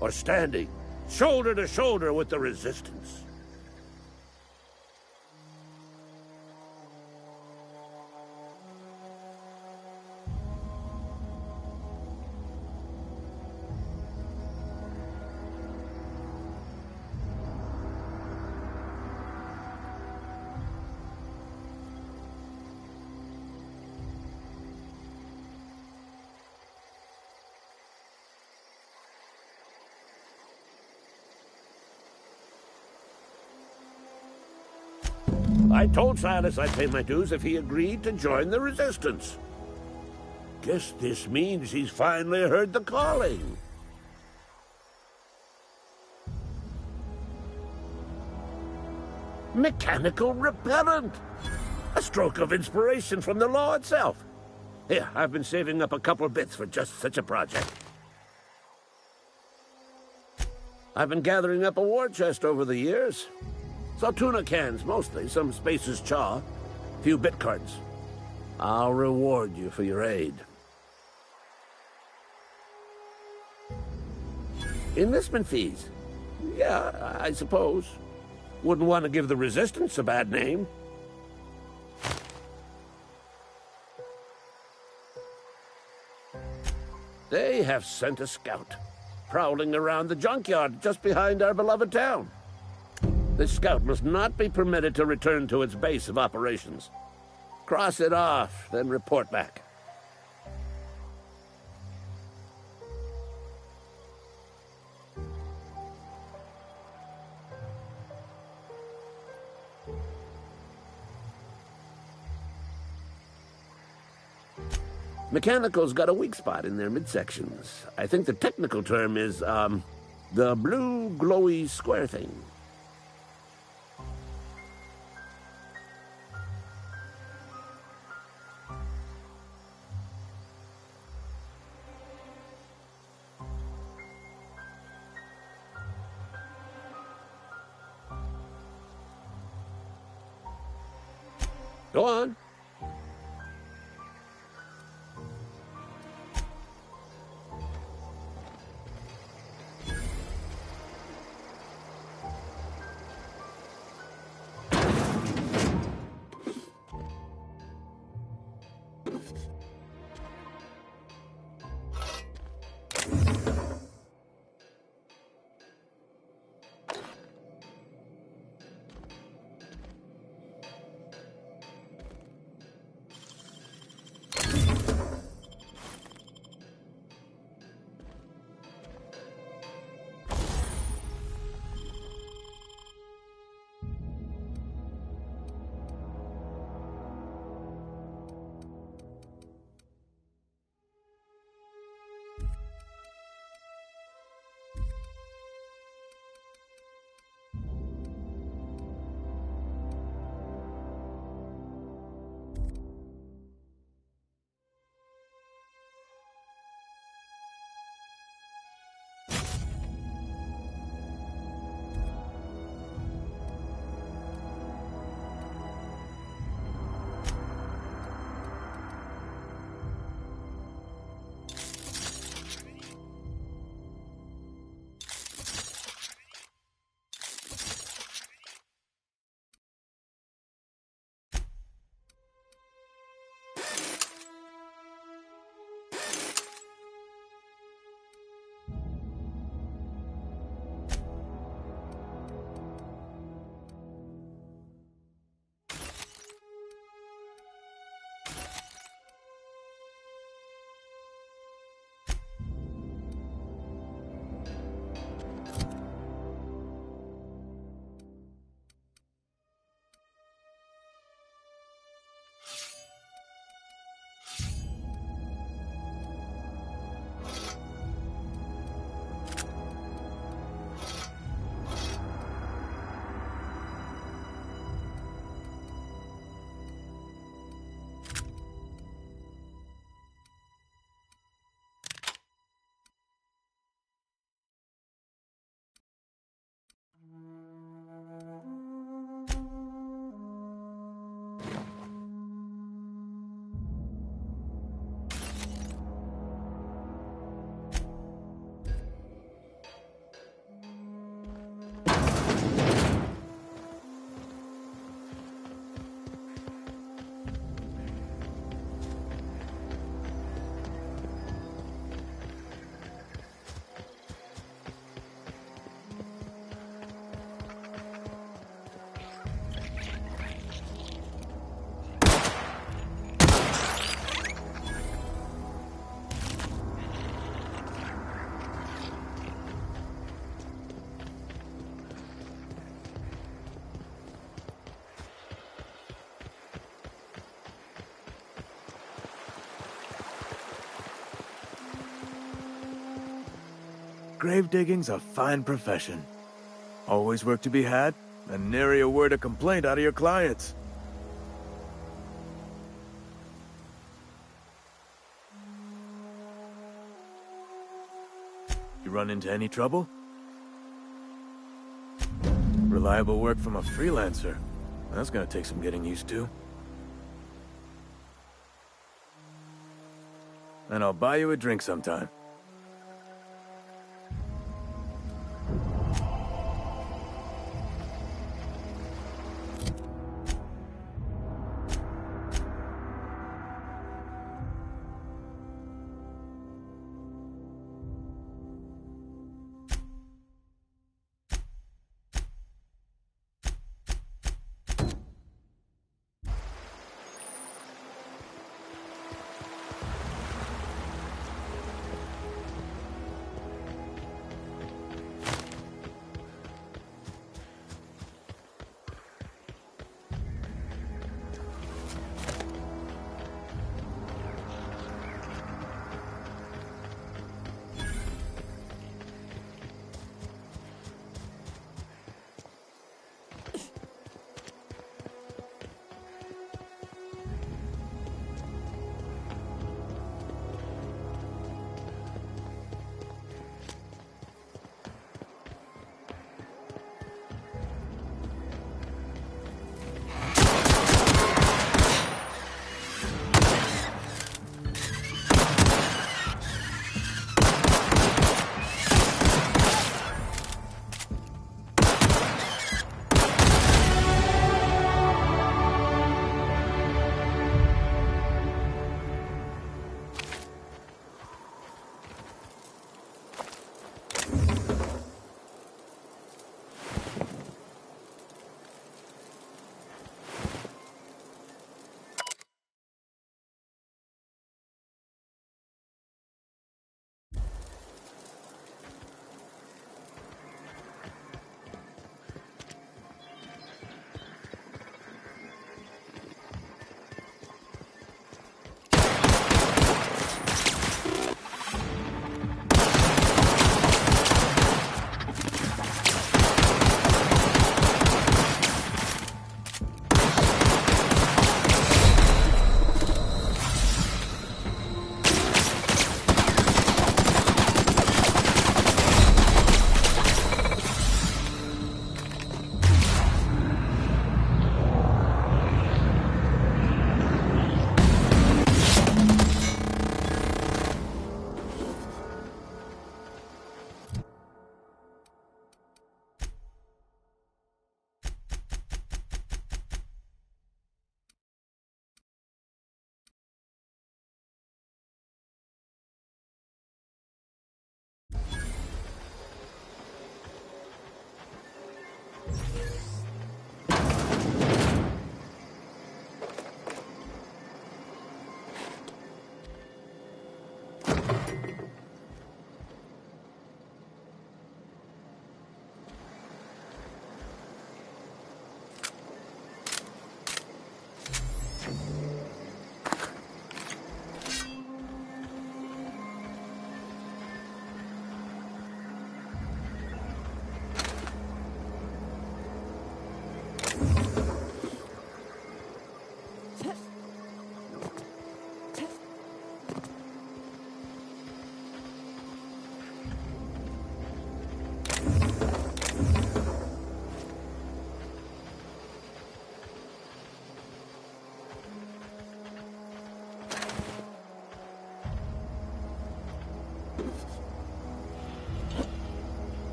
Or standing shoulder to shoulder with the resistance? I told Silas I'd pay my dues if he agreed to join the Resistance. Guess this means he's finally heard the calling. Mechanical repellent! A stroke of inspiration from the law itself. Here, I've been saving up a couple bits for just such a project. I've been gathering up a war chest over the years. Saltuna cans, mostly. Some Spacer's chaw. A few bit cards. I'll reward you for your aid. Enlistment fees? Yeah, I suppose. Wouldn't want to give the Resistance a bad name. They have sent a scout, prowling around the junkyard just behind our beloved town. This scout must not be permitted to return to its base of operations. Cross it off, then report back. Mechanical's got a weak spot in their midsections. I think the technical term is, the blue glowy square thing. Go on. grave digging's a fine profession. Always work to be had, and nary a word of complaint out of your clients. You run into any trouble? Reliable work from a freelancer. That's gonna take some getting used to. And I'll buy you a drink sometime.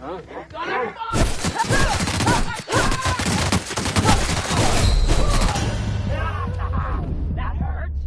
That hurts.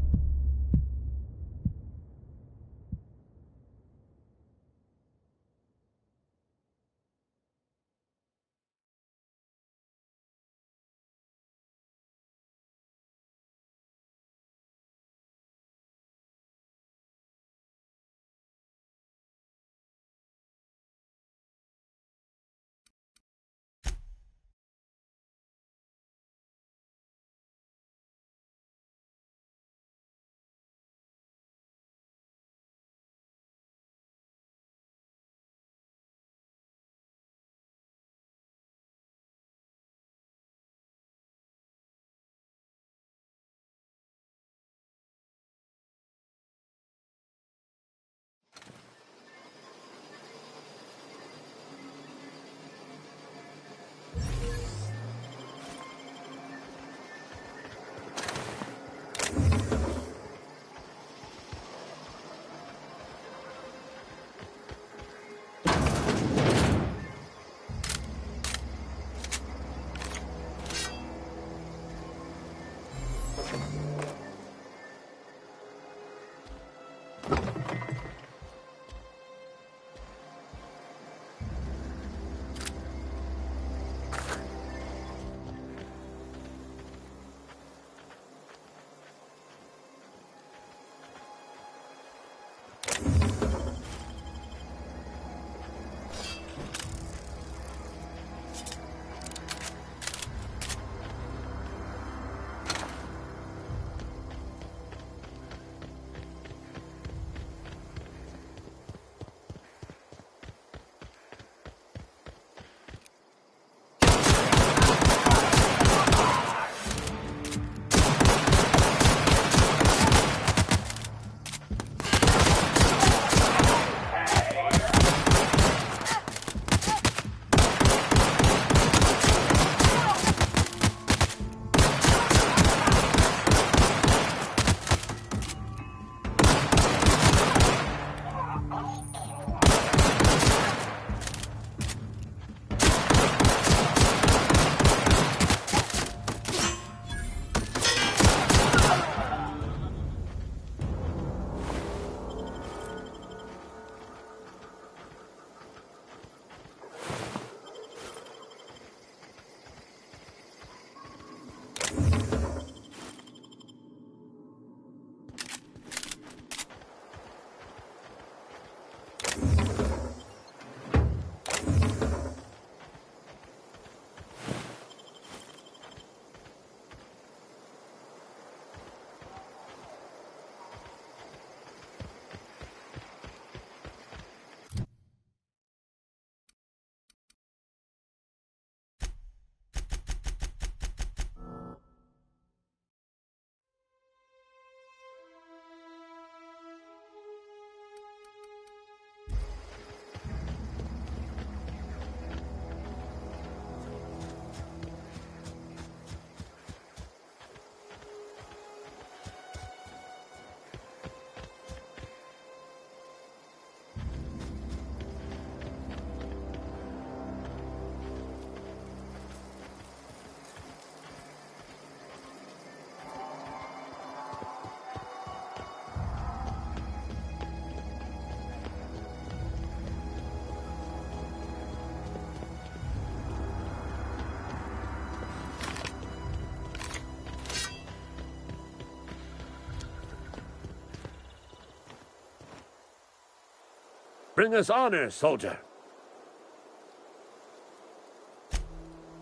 Bring us honor, soldier.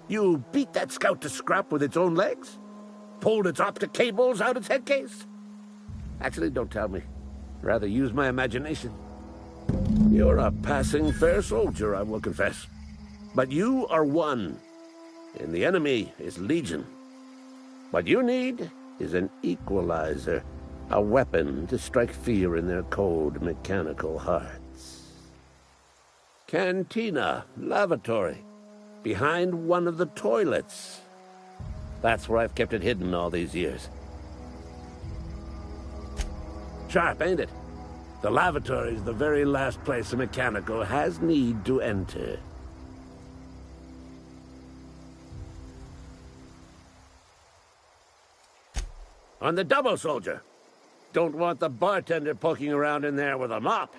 You beat that scout to scrap with its own legs? Pulled its optic cables out its headcase? Actually, don't tell me. Rather use my imagination. You're a passing fair soldier, I will confess. But you are one, and the enemy is legion. What you need is an equalizer, a weapon to strike fear in their cold, mechanical hearts. Cantina, lavatory, behind one of the toilets. That's where I've kept it hidden all these years. Sharp, ain't it? The lavatory is the very last place a mechanical has need to enter. On the double, soldier. Don't want the bartender poking around in there with a mop.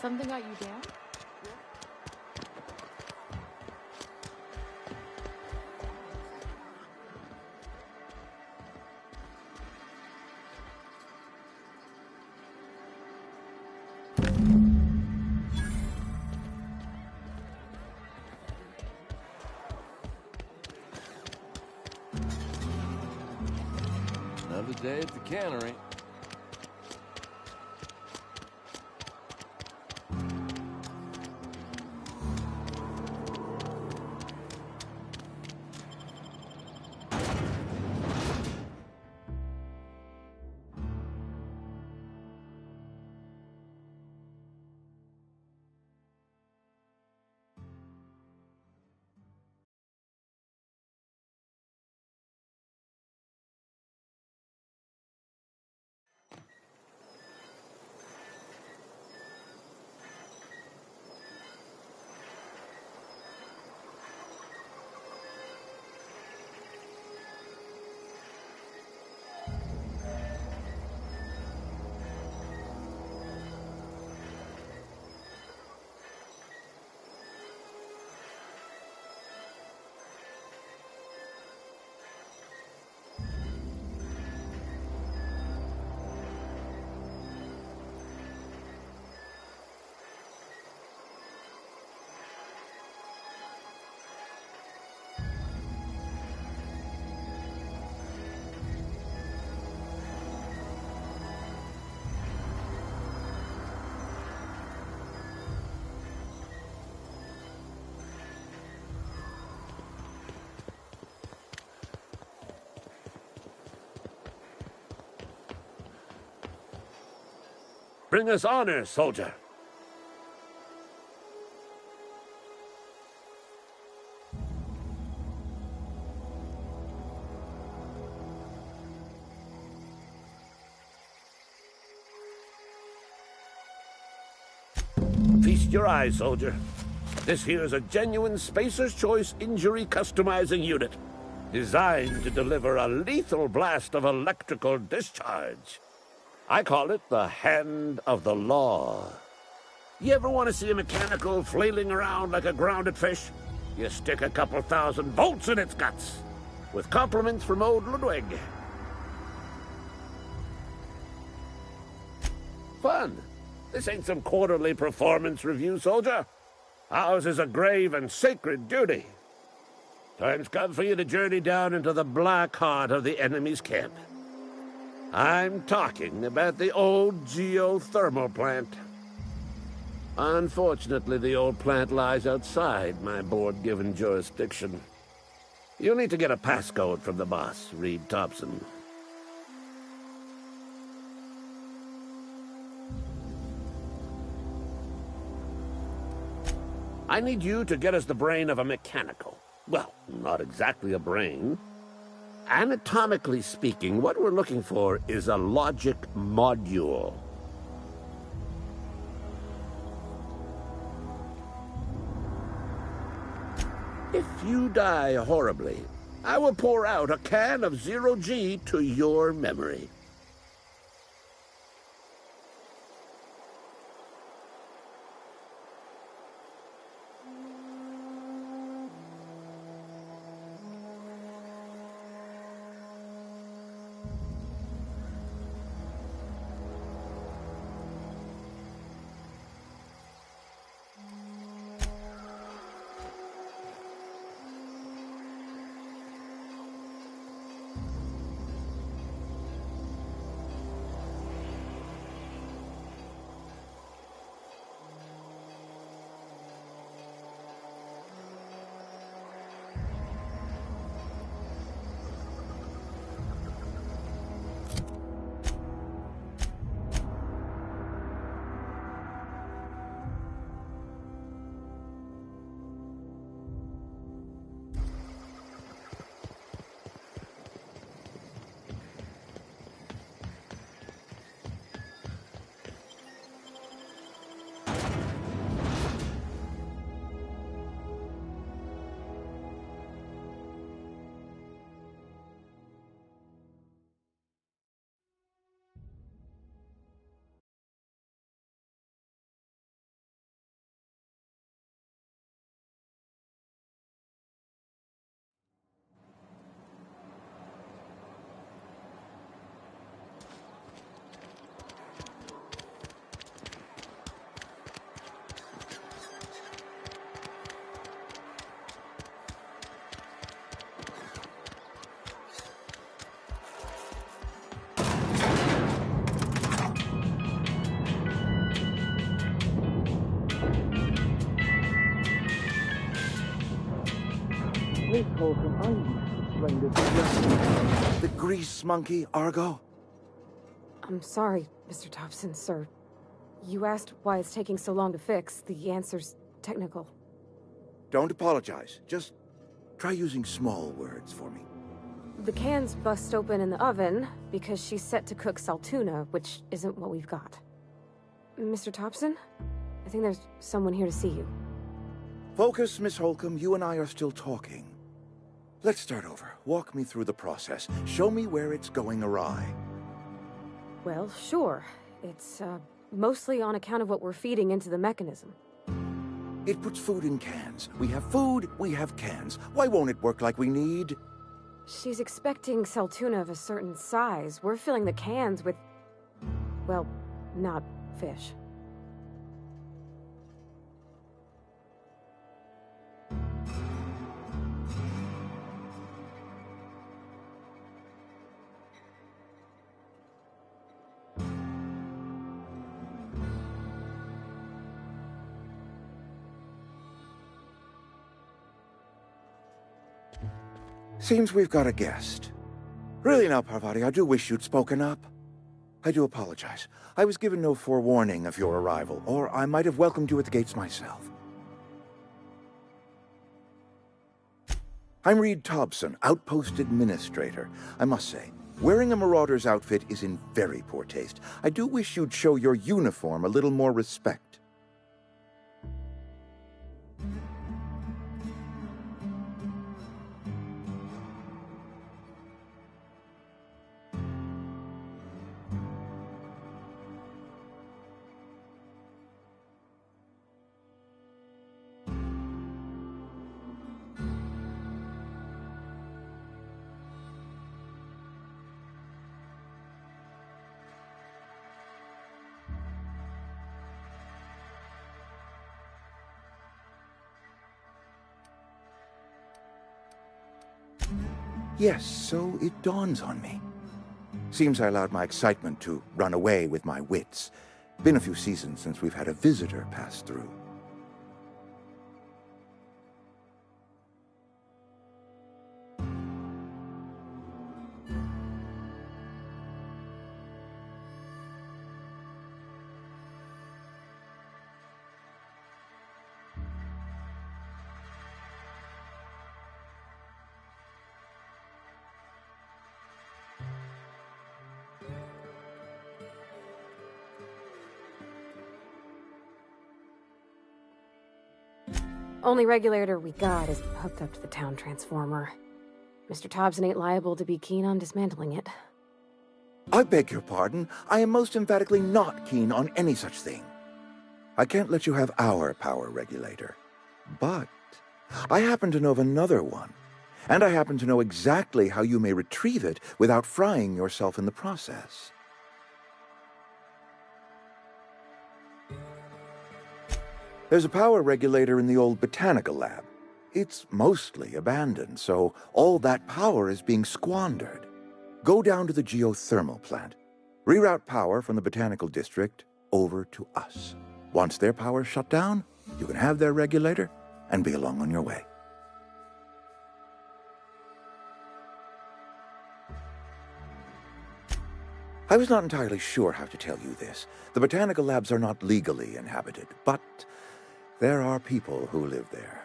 Something got you down? Another day at the cannery. Bring us honor, soldier. Feast your eyes, soldier. This here is a genuine Spacer's Choice injury customizing unit, designed to deliver a lethal blast of electrical discharge. I call it the Hand of the Law. You ever want to see a mechanical flailing around like a grounded fish? You stick a couple thousand volts in its guts. With compliments from old Ludwig. Fun. This ain't some quarterly performance review, soldier. Ours is a grave and sacred duty. Time's come for you to journey down into the black heart of the enemy's camp. I'm talking about the old geothermal plant. Unfortunately, the old plant lies outside my board-given jurisdiction. You'll need to get a passcode from the boss, Reed Thompson. I need you to get us the brain of a mechanical. Well, not exactly a brain. Anatomically speaking, what we're looking for is a logic module. If you die horribly, I will pour out a can of Zero-G to your memory. Miss Holcomb, I explained it to The grease monkey, Argo? I'm sorry, Mr. Thompson, sir. You asked why it's taking so long to fix. The answer's technical. Don't apologize. Just try using small words for me. The cans bust open in the oven because she's set to cook saltuna, which isn't what we've got. Mr. Thompson? I think there's someone here to see you. Focus, Miss Holcomb. You and I are still talking. Let's start over. Walk me through the process. Show me where it's going awry. Well, sure. It's, mostly on account of what we're feeding into the mechanism. It puts food in cans. We have food, we have cans. Why won't it work like we need? She's expecting saltuna of a certain size. We're filling the cans with, well, not fish. Seems we've got a guest. Really now, Parvati, I do wish you'd spoken up. I do apologize. I was given no forewarning of your arrival, or I might have welcomed you at the gates myself. I'm Reed Thompson, Outpost Administrator. I must say, wearing a Marauder's outfit is in very poor taste. I do wish you'd show your uniform a little more respect. Yes, so it dawns on me. Seems I allowed my excitement to run away with my wits. Been a few seasons since we've had a visitor pass through. Only regulator we got is hooked up to the town transformer. Mr. Thompson ain't liable to be keen on dismantling it. I beg your pardon. I am most emphatically not keen on any such thing. I can't let you have our power regulator. But I happen to know of another one. And I happen to know exactly how you may retrieve it without frying yourself in the process. There's a power regulator in the old botanical lab. It's mostly abandoned, so all that power is being squandered. Go down to the geothermal plant. Reroute power from the botanical district over to us. Once their power's shut down, you can have their regulator and be along on your way. I was not entirely sure how to tell you this. The botanical labs are not legally inhabited, but there are people who live there.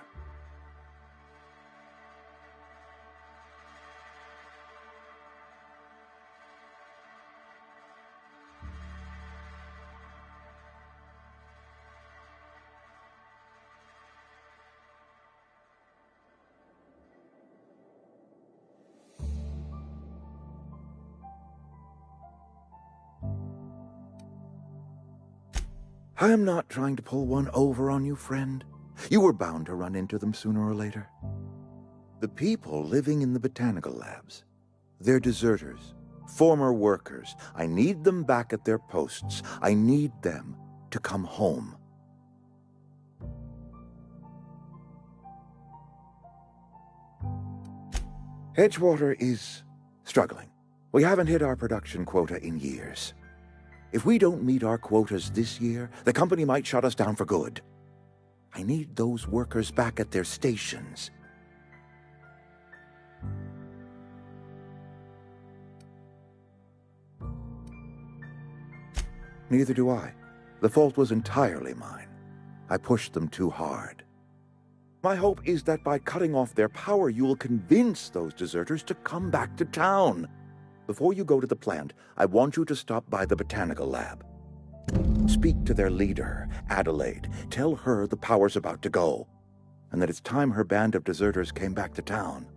I am not trying to pull one over on you, friend. You were bound to run into them sooner or later. The people living in the botanical labs, they're deserters, former workers. I need them back at their posts. I need them to come home. Edgewater is struggling. We haven't hit our production quota in years. If we don't meet our quotas this year, the company might shut us down for good. I need those workers back at their stations. Neither do I. The fault was entirely mine. I pushed them too hard. My hope is that by cutting off their power, you will convince those deserters to come back to town. Before you go to the plant, I want you to stop by the botanical lab. Speak to their leader, Adelaide. Tell her the power's about to go, and that it's time her band of deserters came back to town.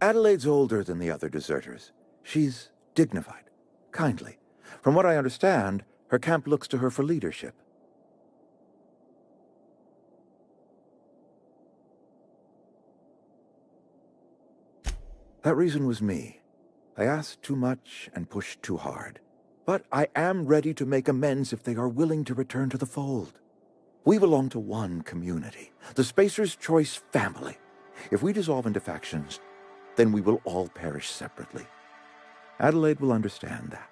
Adelaide's older than the other deserters. She's dignified, kindly. From what I understand, her camp looks to her for leadership. That reason was me. I asked too much and pushed too hard. But I am ready to make amends if they are willing to return to the fold. We belong to one community, the Spacer's Choice family. If we dissolve into factions, then we will all perish separately. Adelaide will understand that.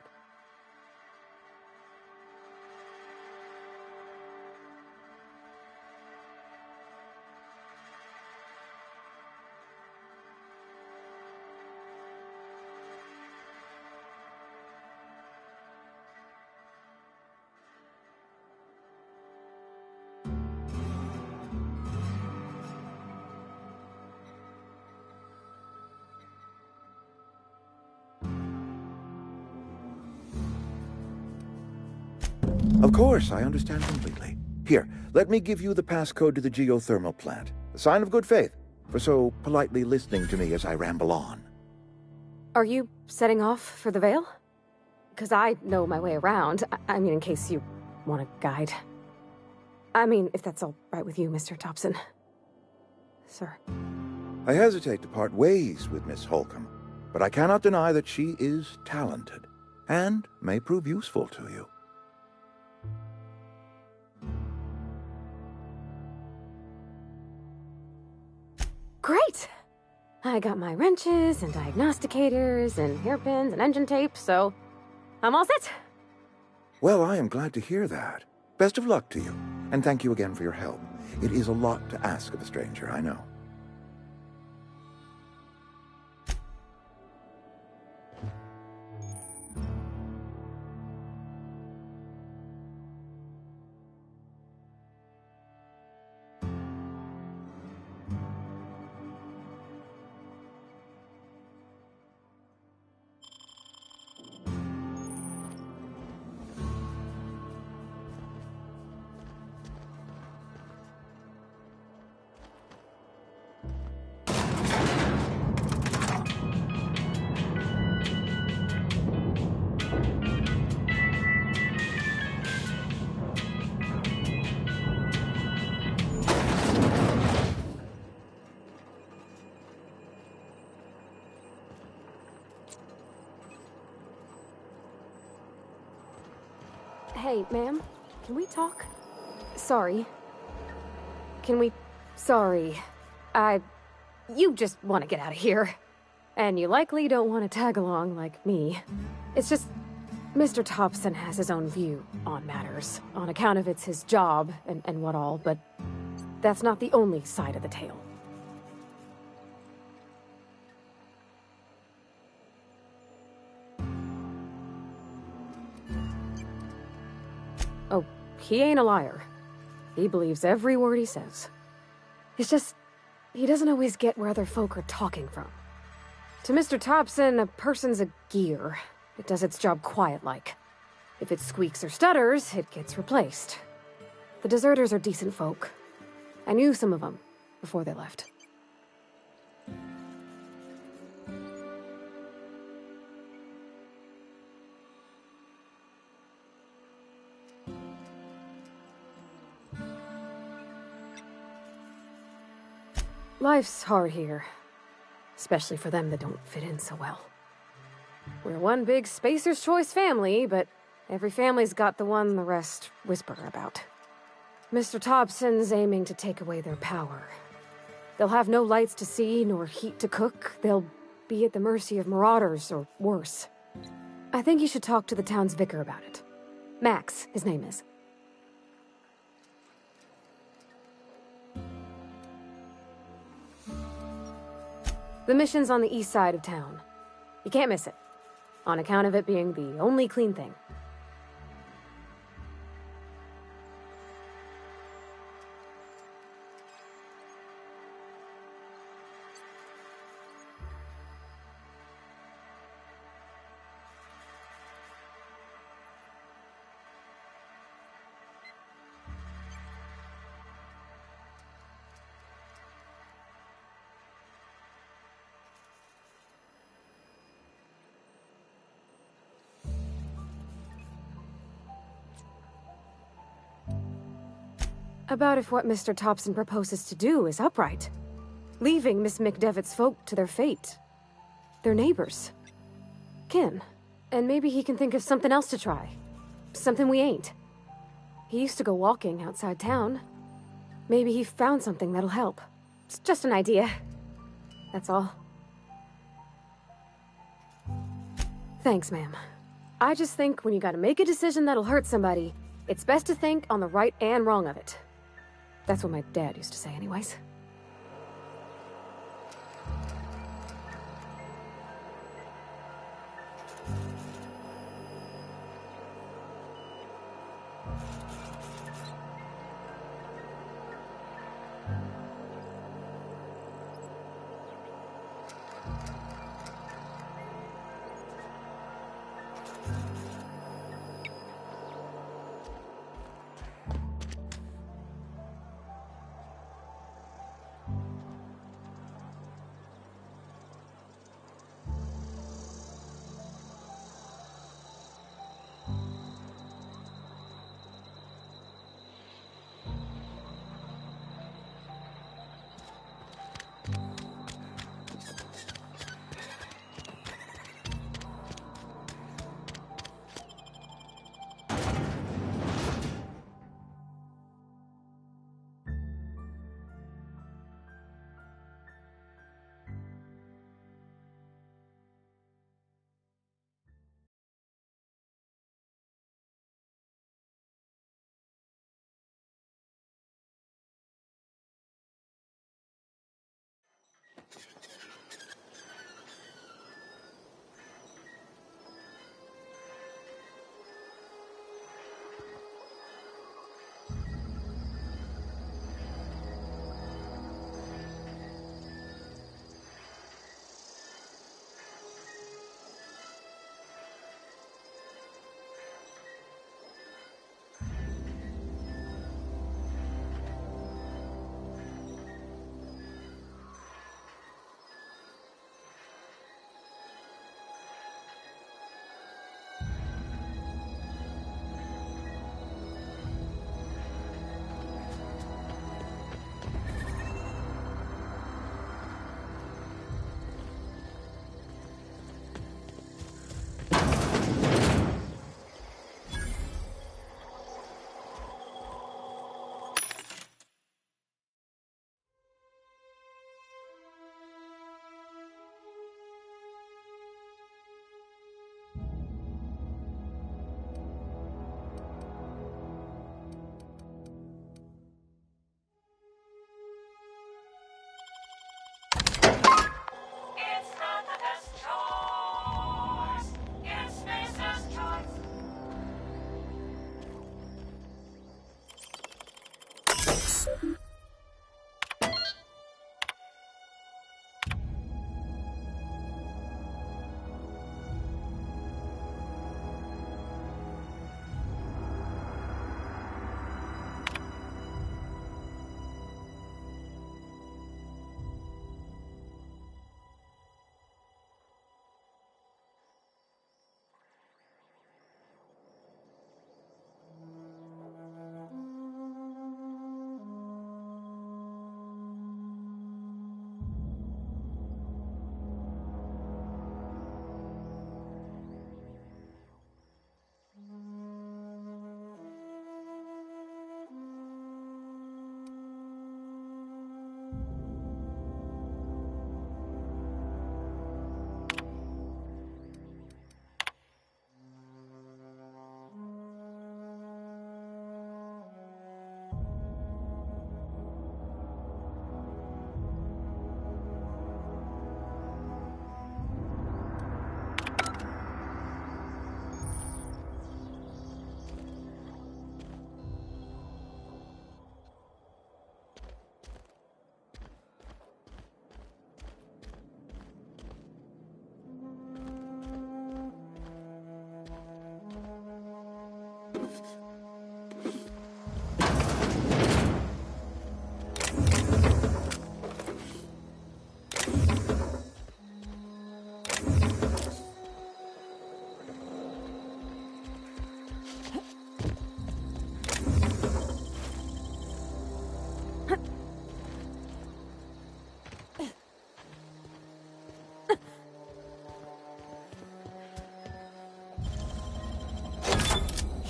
Of course, I understand completely. Here, let me give you the passcode to the geothermal plant. A sign of good faith, for so politely listening to me as I ramble on. Are you setting off for the Vale? Because I know my way around. I mean, in case you want a guide. I mean, if that's all right with you, Mr. Thompson. Sir. I hesitate to part ways with Miss Holcomb, but I cannot deny that she is talented, and may prove useful to you. Great! I got my wrenches and diagnosticators and hairpins and engine tape, so I'm all set. Well, I am glad to hear that. Best of luck to you, and thank you again for your help. It is a lot to ask of a stranger, I know. Hey, ma'am, can we talk? Sorry. Can we... Sorry. You just want to get out of here. And you likely don't want to tag along like me. It's just... Mr. Thompson has his own view on matters, on account of it's his job and what all, but that's not the only side of the tale. Oh, he ain't a liar. He believes every word he says. It's just, he doesn't always get where other folk are talking from. To Mr. Thompson, a person's a gear. It does its job quiet-like. If it squeaks or stutters, it gets replaced. The deserters are decent folk. I knew some of them before they left. Life's hard here. Especially for them that don't fit in so well. We're one big Spacer's Choice family, but every family's got the one the rest whisper about. Mr. Thompson's aiming to take away their power. They'll have no lights to see, nor heat to cook. They'll be at the mercy of marauders, or worse. I think you should talk to the town's vicar about it. Max, his name is. The mission's on the east side of town. You can't miss it, on account of it being the only clean thing. About if what Mr. Thompson proposes to do is upright. Leaving Miss McDevitt's folk to their fate. Their neighbors. Kin. And maybe he can think of something else to try. Something we ain't. He used to go walking outside town. Maybe he found something that'll help. It's just an idea. That's all. Thanks, ma'am. I just think when you gotta make a decision that'll hurt somebody, it's best to think on the right and wrong of it. That's what my dad used to say anyways.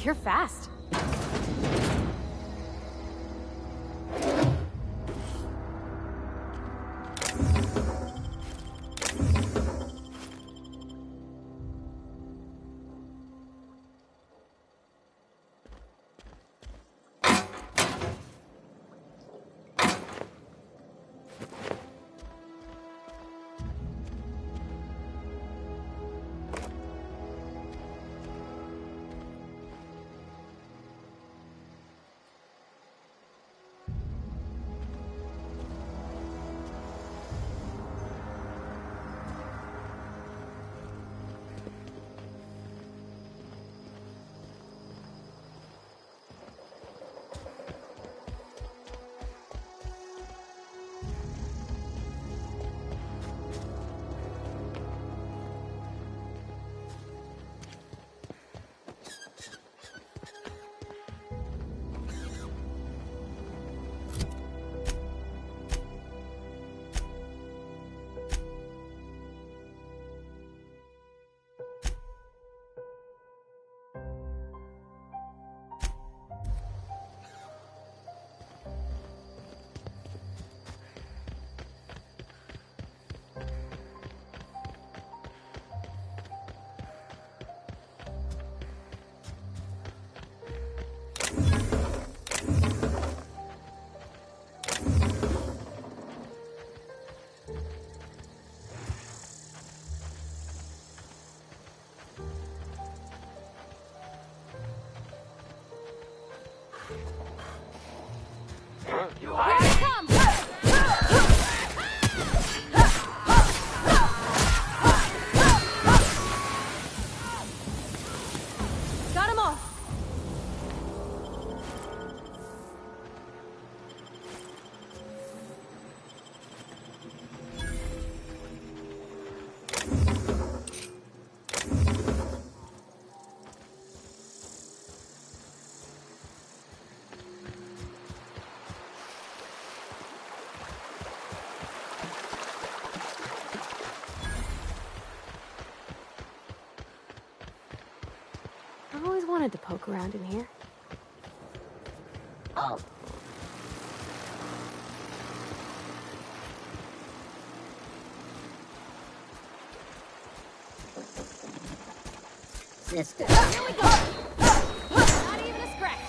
You're fast. Got him all. I've always wanted to poke around in here. Oh. Sister. Here we go! Not even a scratch.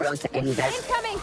Incoming!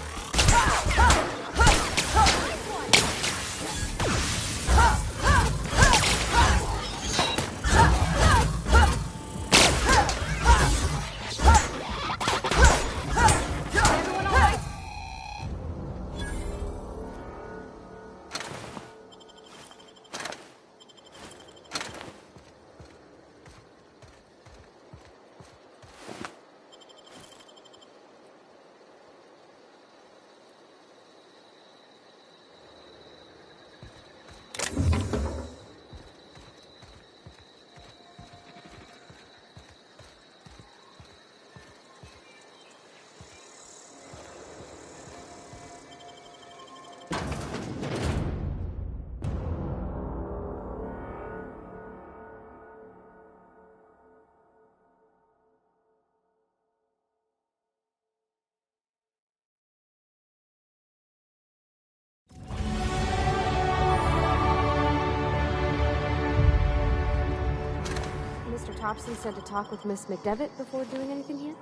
Mr. Thompson said to talk with Miss McDevitt before doing anything here?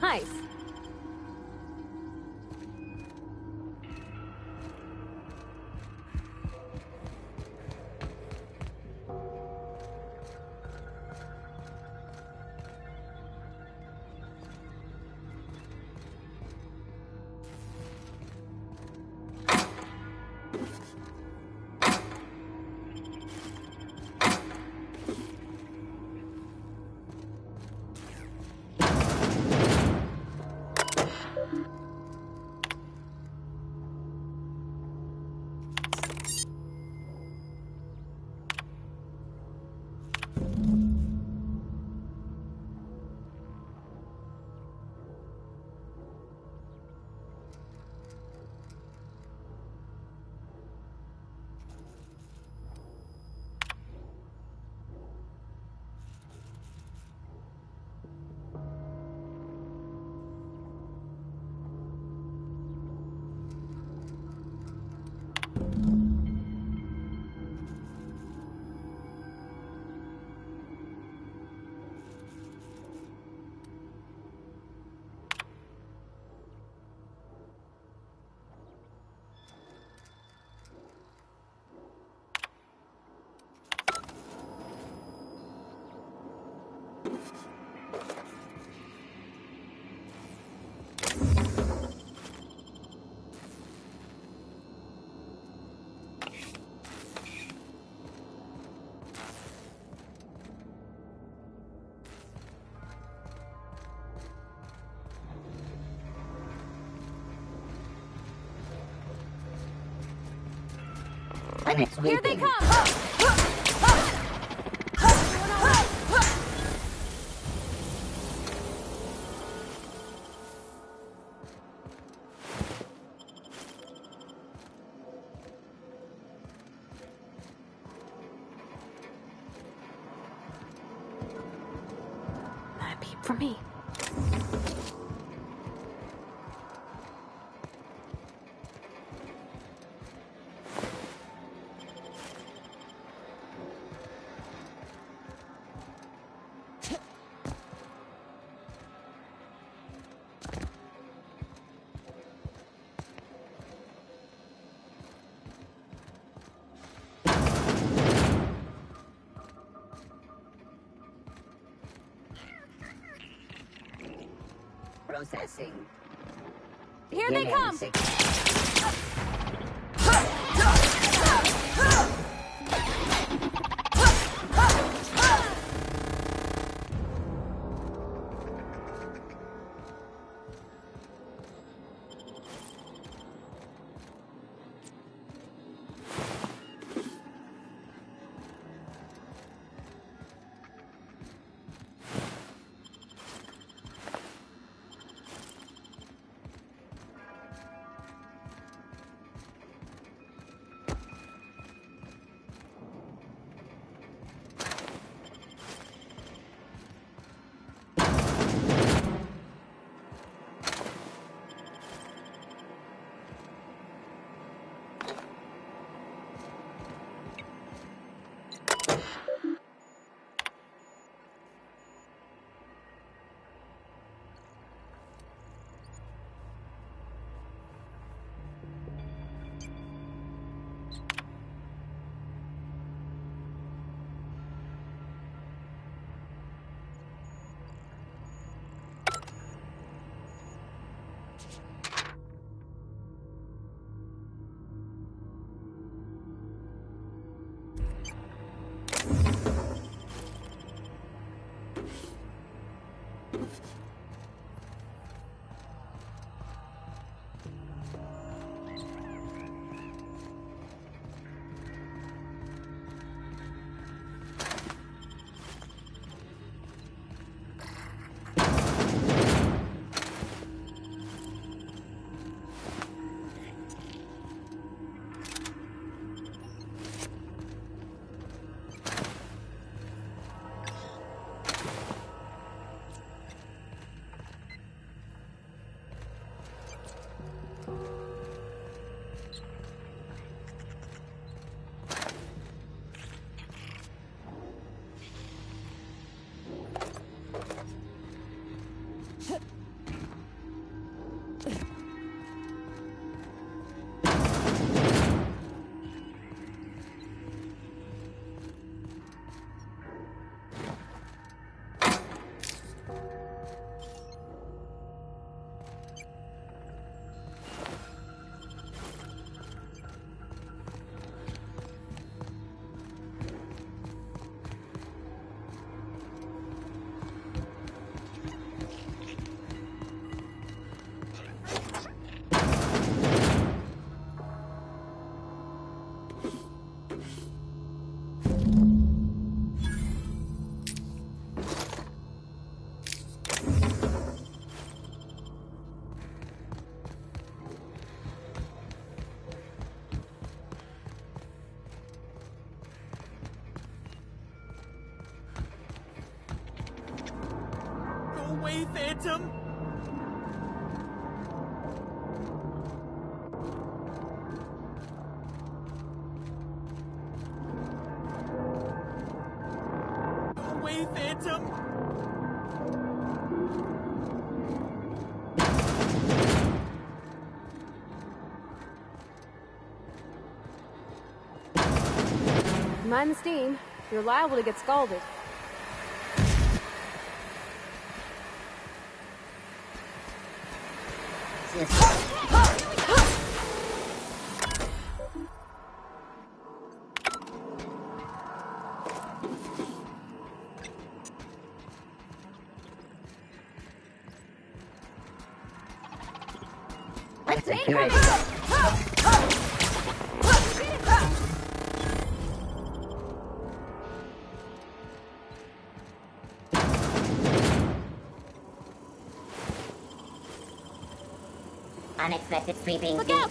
Nice. Here they come! Not a peep for me. Processing. Here they come! away, Phantom! Go away, Phantom! Mind the steam. You're liable to get scalded. Unexpected sweeping. Look out!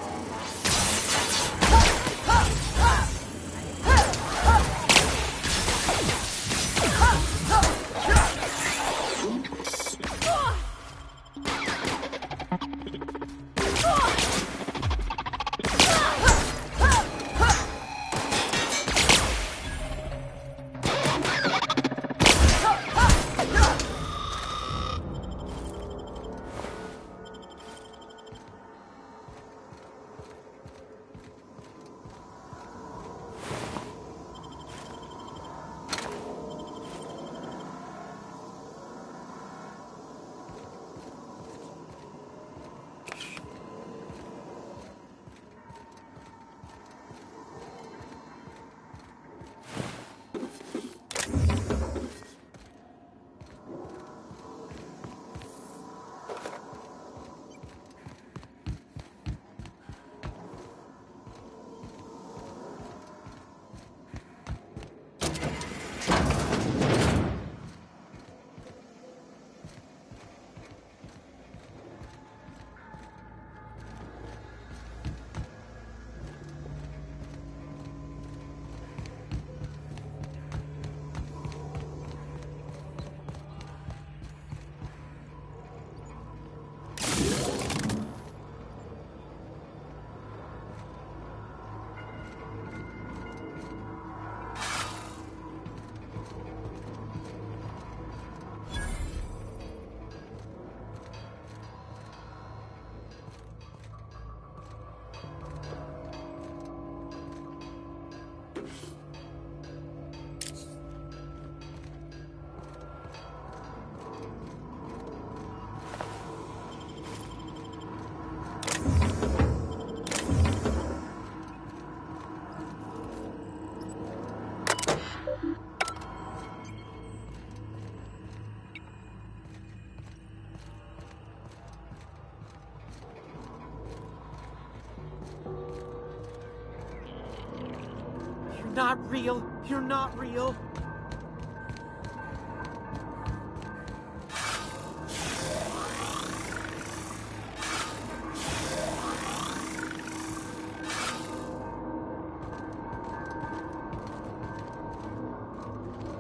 Not real. You're not real.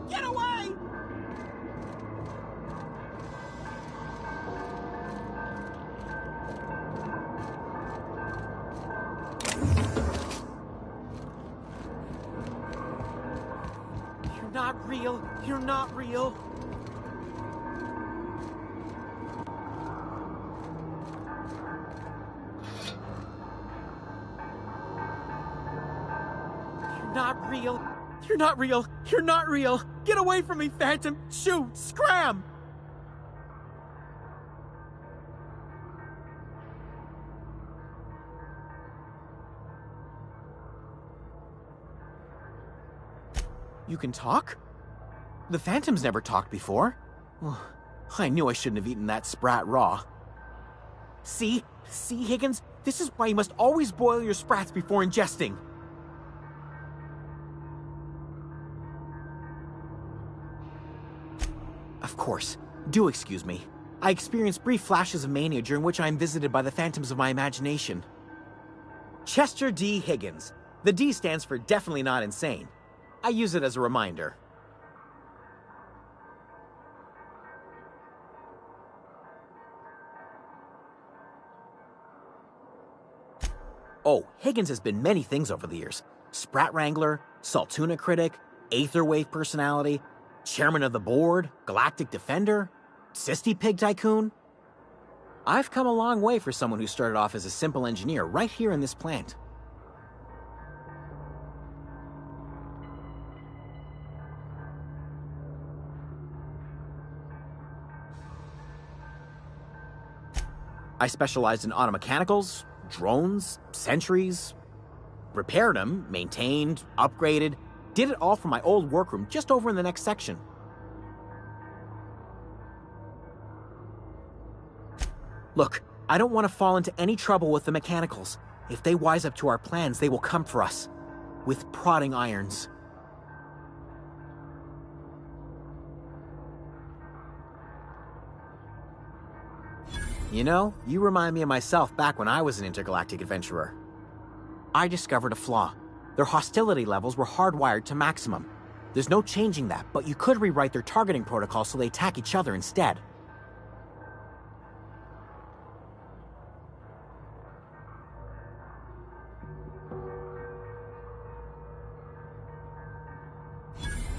Get away! Not real. You're not real. You're not real. You're not real. You're not real. Get away from me, Phantom. Shoot. Scram. You can talk? The Phantom's never talked before. Oh, I knew I shouldn't have eaten that sprat raw. See? See, Higgins? This is why you must always boil your sprats before ingesting. Of course. Do excuse me. I experience brief flashes of mania during which I am visited by the phantoms of my imagination. Chester D. Higgins. The D stands for definitely not insane. I use it as a reminder. Oh, Higgins has been many things over the years. Sprat Wrangler, Saltuna Critic, Aetherwave Personality, Chairman of the Board, Galactic Defender, Sisty Pig Tycoon. I've come a long way for someone who started off as a simple engineer right here in this plant. I specialized in automechanicals, drones, sentries, repaired them, maintained, upgraded, did it all from my old workroom just over in the next section. Look, I don't want to fall into any trouble with the mechanicals. If they wise up to our plans, they will come for us with prodding irons. You know, you remind me of myself back when I was an intergalactic adventurer. I discovered a flaw. Their hostility levels were hardwired to maximum. There's no changing that, but you could rewrite their targeting protocol so they attack each other instead.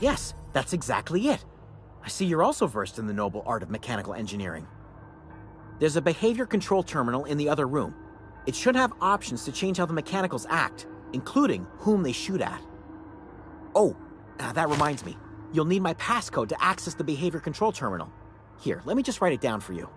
Yes, that's exactly it. I see you're also versed in the noble art of mechanical engineering. There's a behavior control terminal in the other room. It should have options to change how the mechanicals act, including whom they shoot at. Oh, that reminds me. You'll need my passcode to access the behavior control terminal. Here, let me just write it down for you.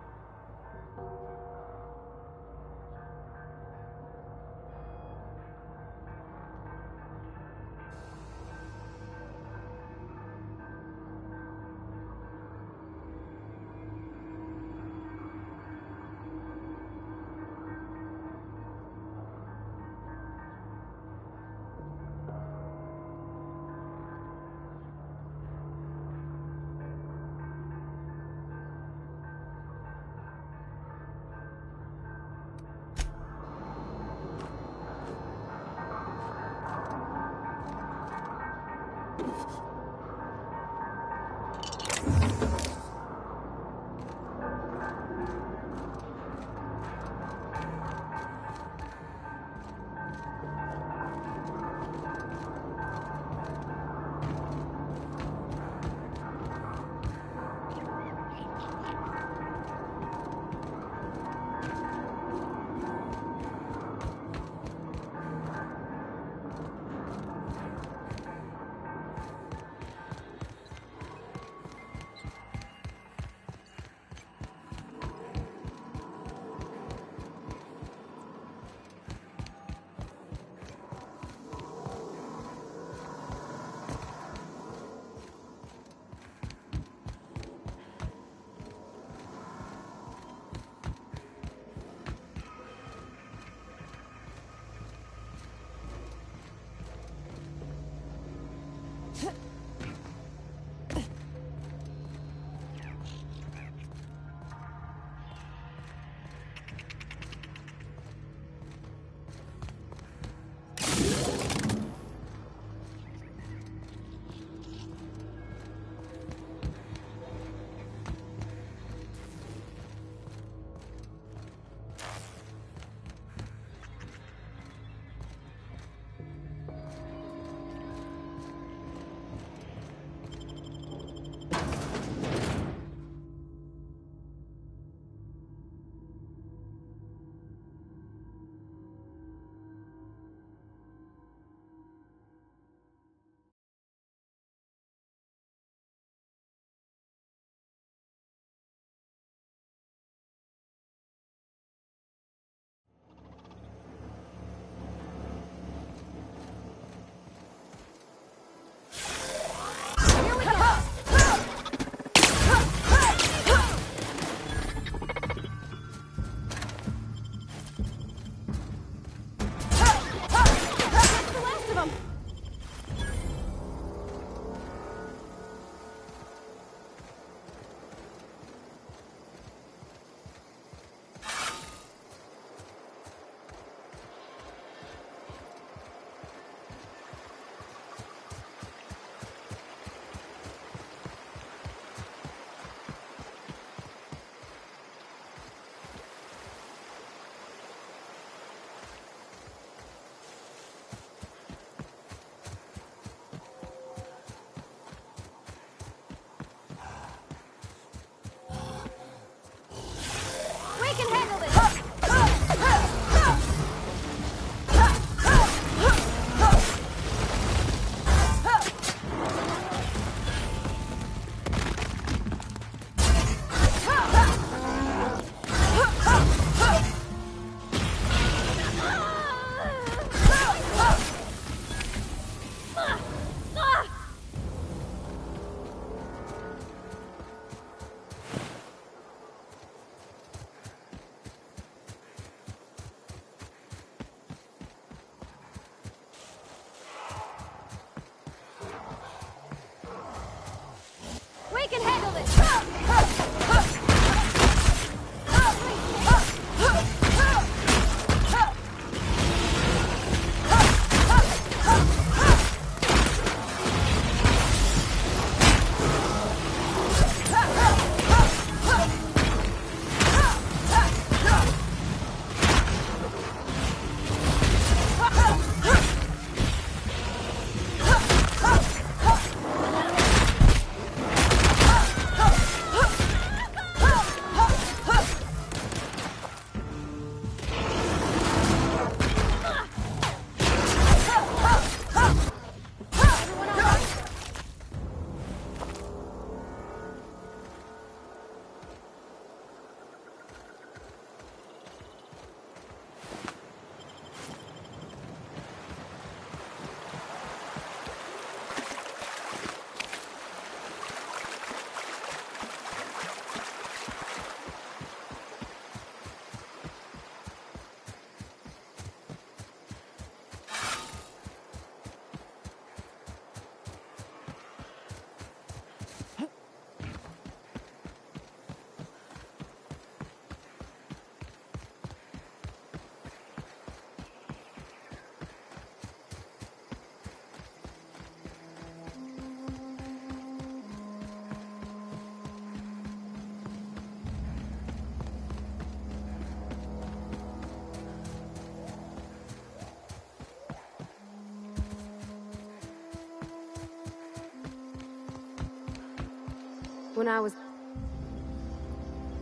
when I was...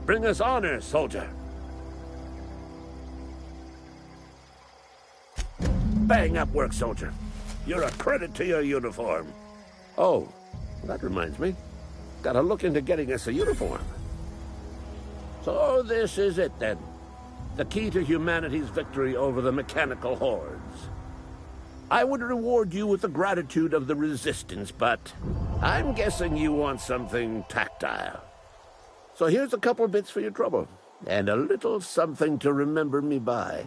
Bring us honor, soldier. Bang up work, soldier. You're a credit to your uniform. Oh, that reminds me. Gotta look into getting us a uniform. So this is it, then. The key to humanity's victory over the mechanical hordes. I would reward you with the gratitude of the Resistance, but I'm guessing you want something tactile. So here's a couple of bits for your trouble, and a little something to remember me by.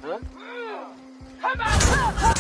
Come on!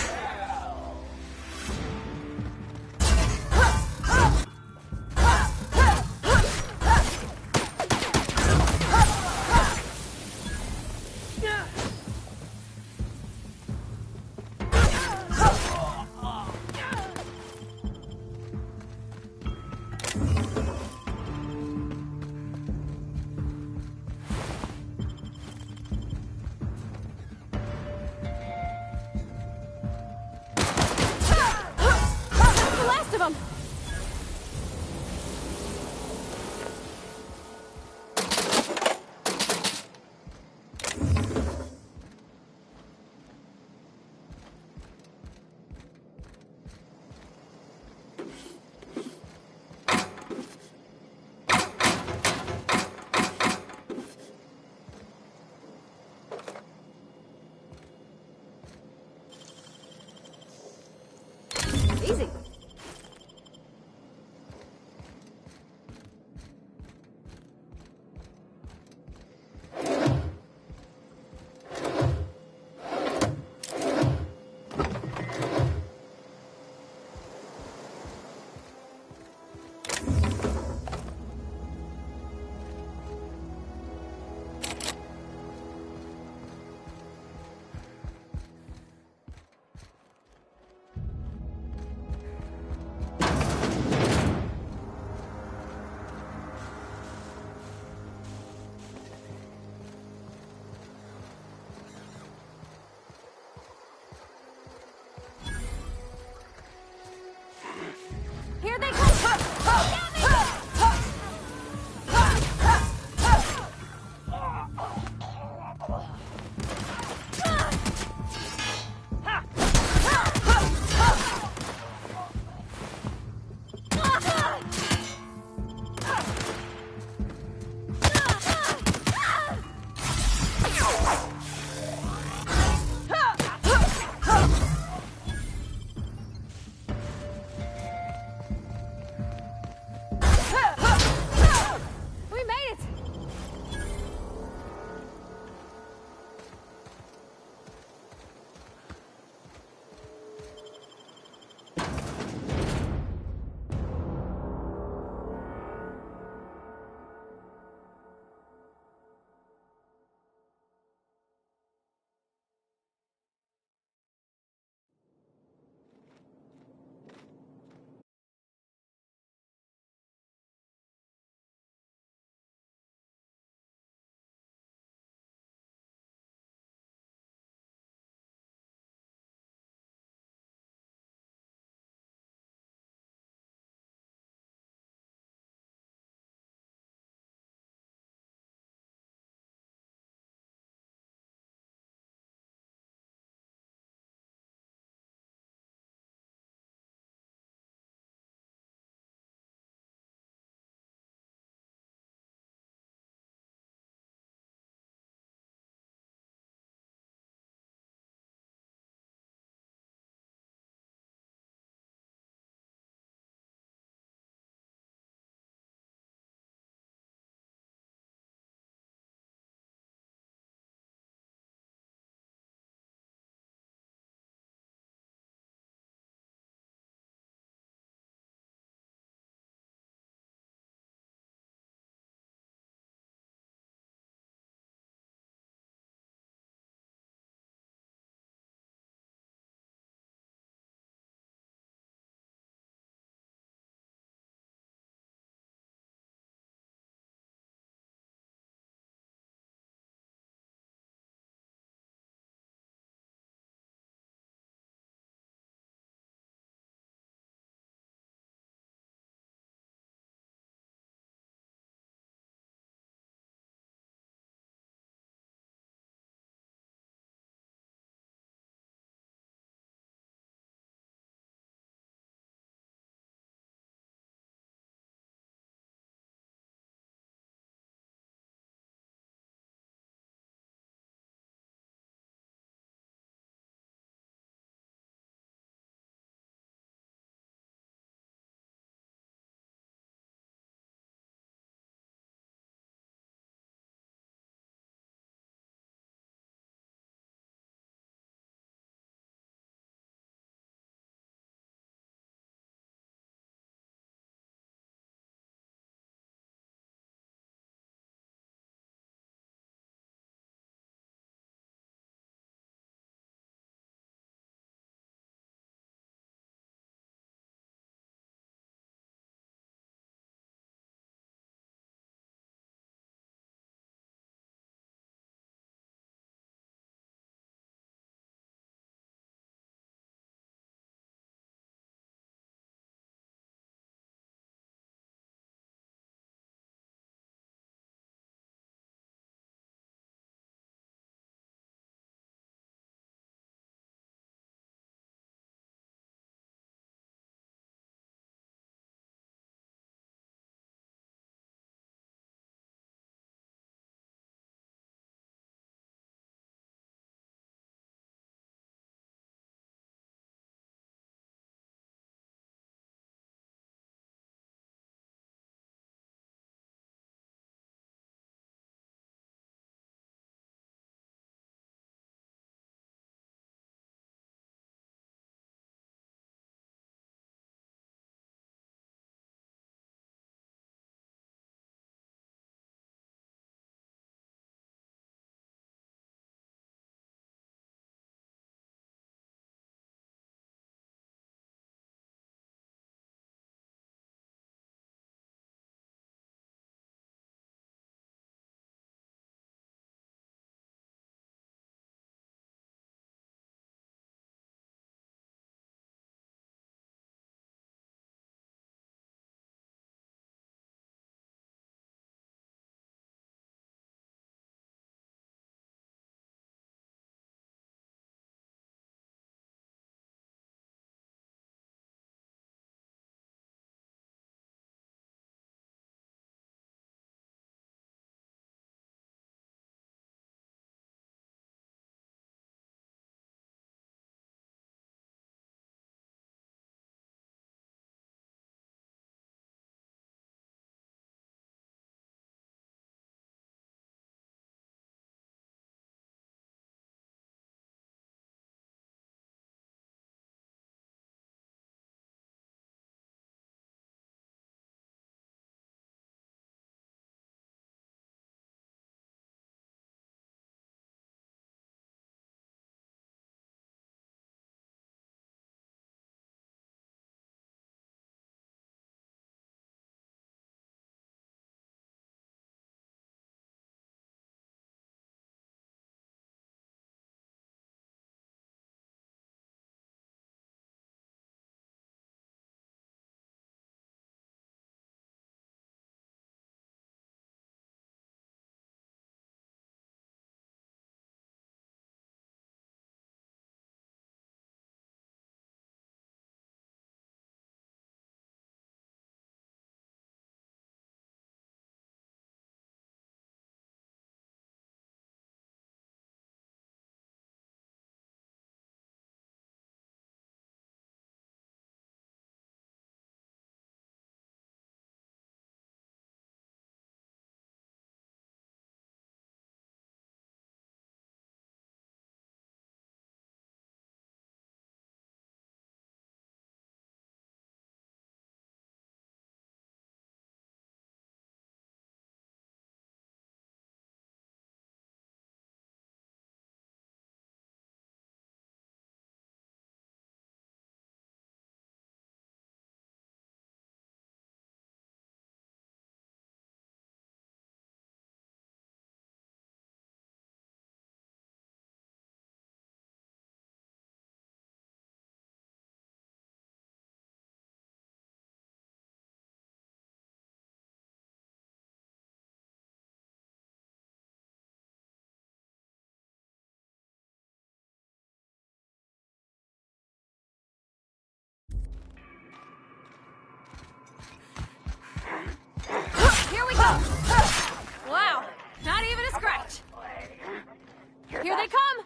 Here they come!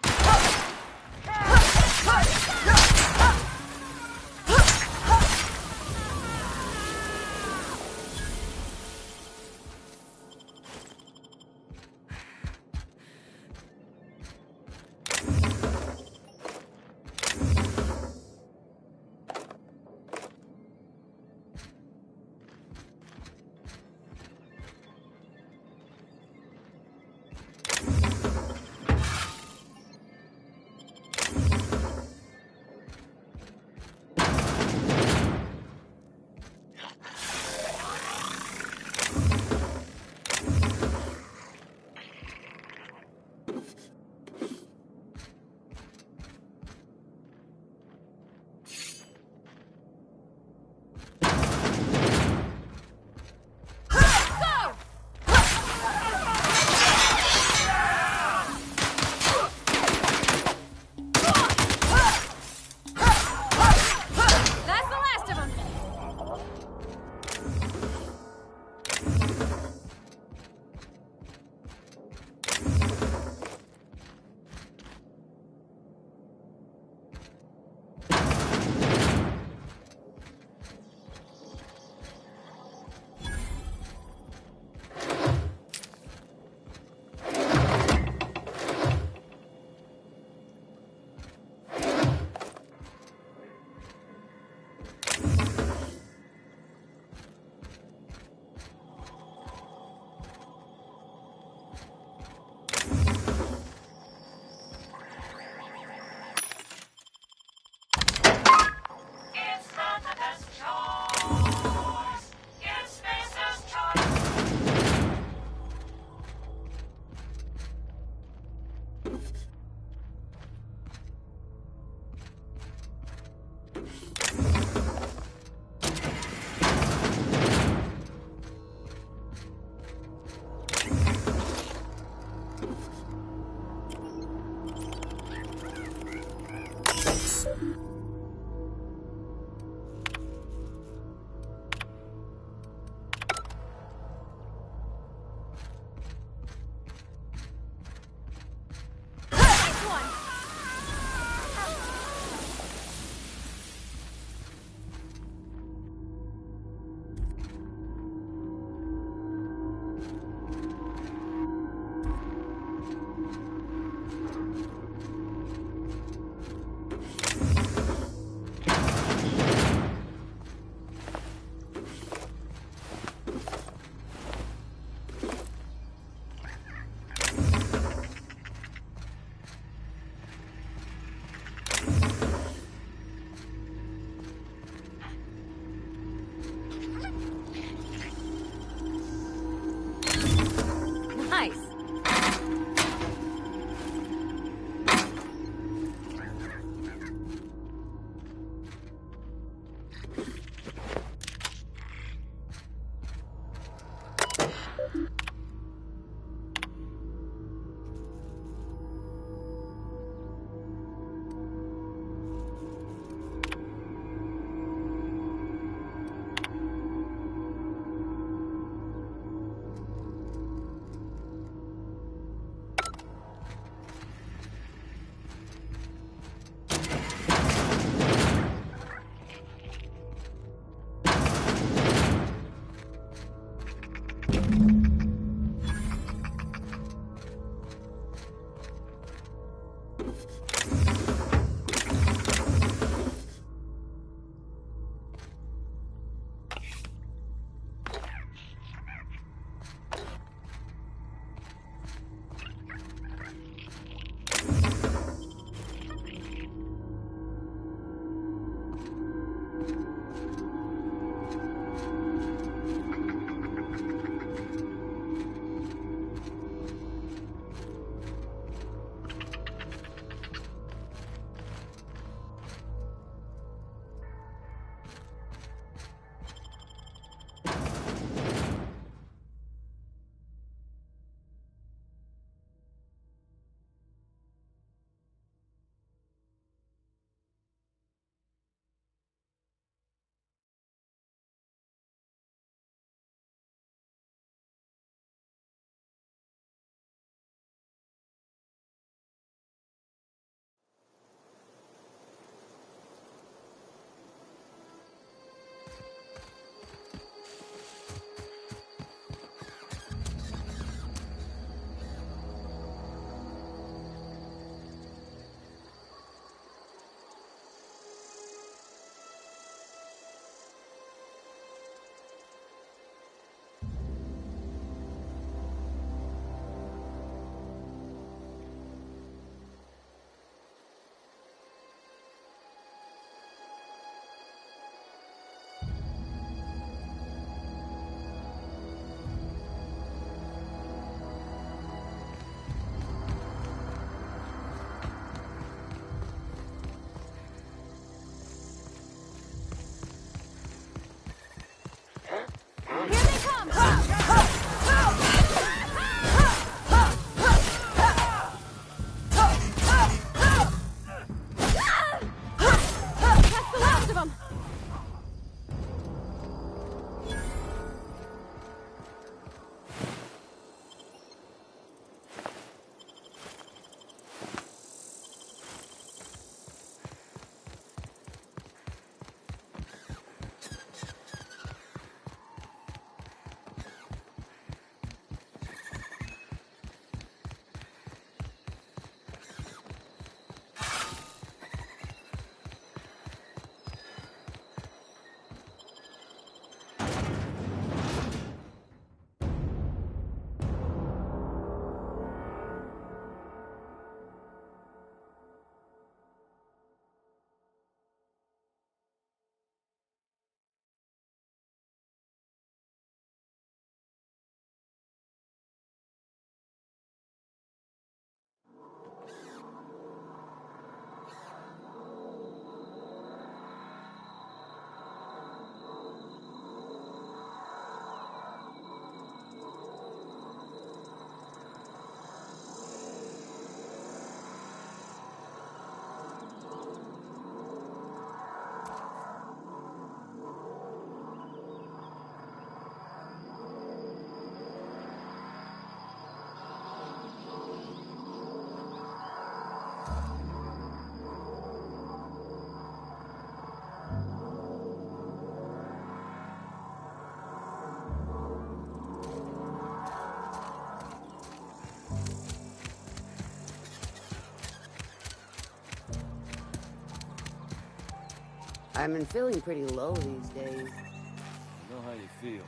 I've been feeling pretty low these days. I know how you feel.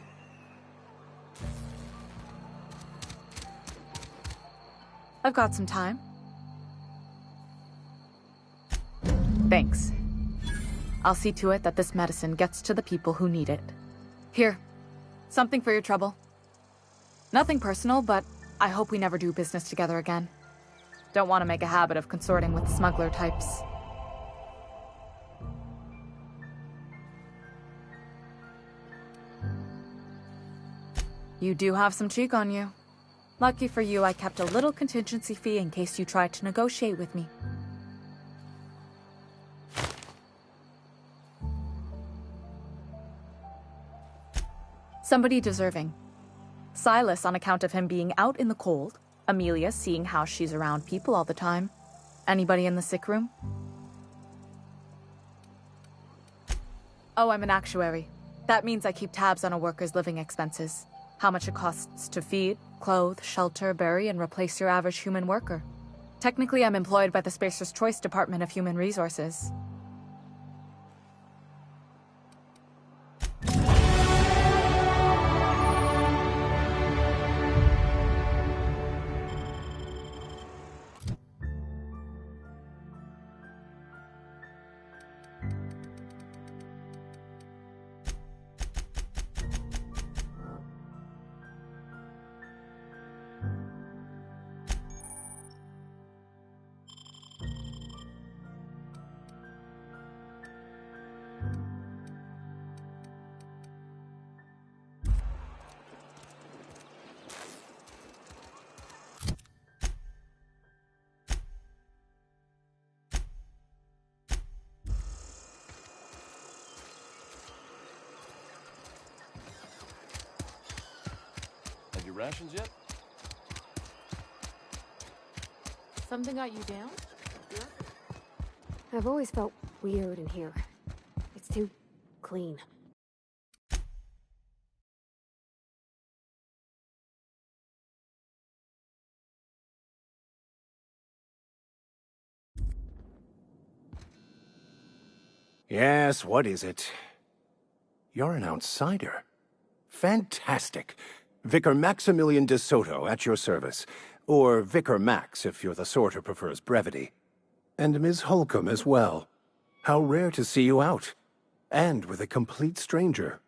I've got some time. Thanks. I'll see to it that this medicine gets to the people who need it. Here, something for your trouble. Nothing personal, but I hope we never do business together again. Don't want to make a habit of consorting with smuggler types. You do have some cheek on you. Lucky for you, I kept a little contingency fee in case you tried to negotiate with me. Somebody deserving. Silas on account of him being out in the cold. Amelia seeing how she's around people all the time. Anybody in the sick room? Oh, I'm an actuary. That means I keep tabs on a worker's living expenses. How much it costs to feed, clothe, shelter, bury, and replace your average human worker. Technically, I'm employed by the Spacer's Choice Department of Human Resources. Rations yet? Something got you down? I've always felt weird in here. It's too clean. Yes, what is it? You're an outsider. Fantastic. Vicar Maximilian de Soto, at your service. Or Vicar Max, if you're the sort who prefers brevity. And Ms. Holcomb as well. How rare to see you out. And with a complete stranger.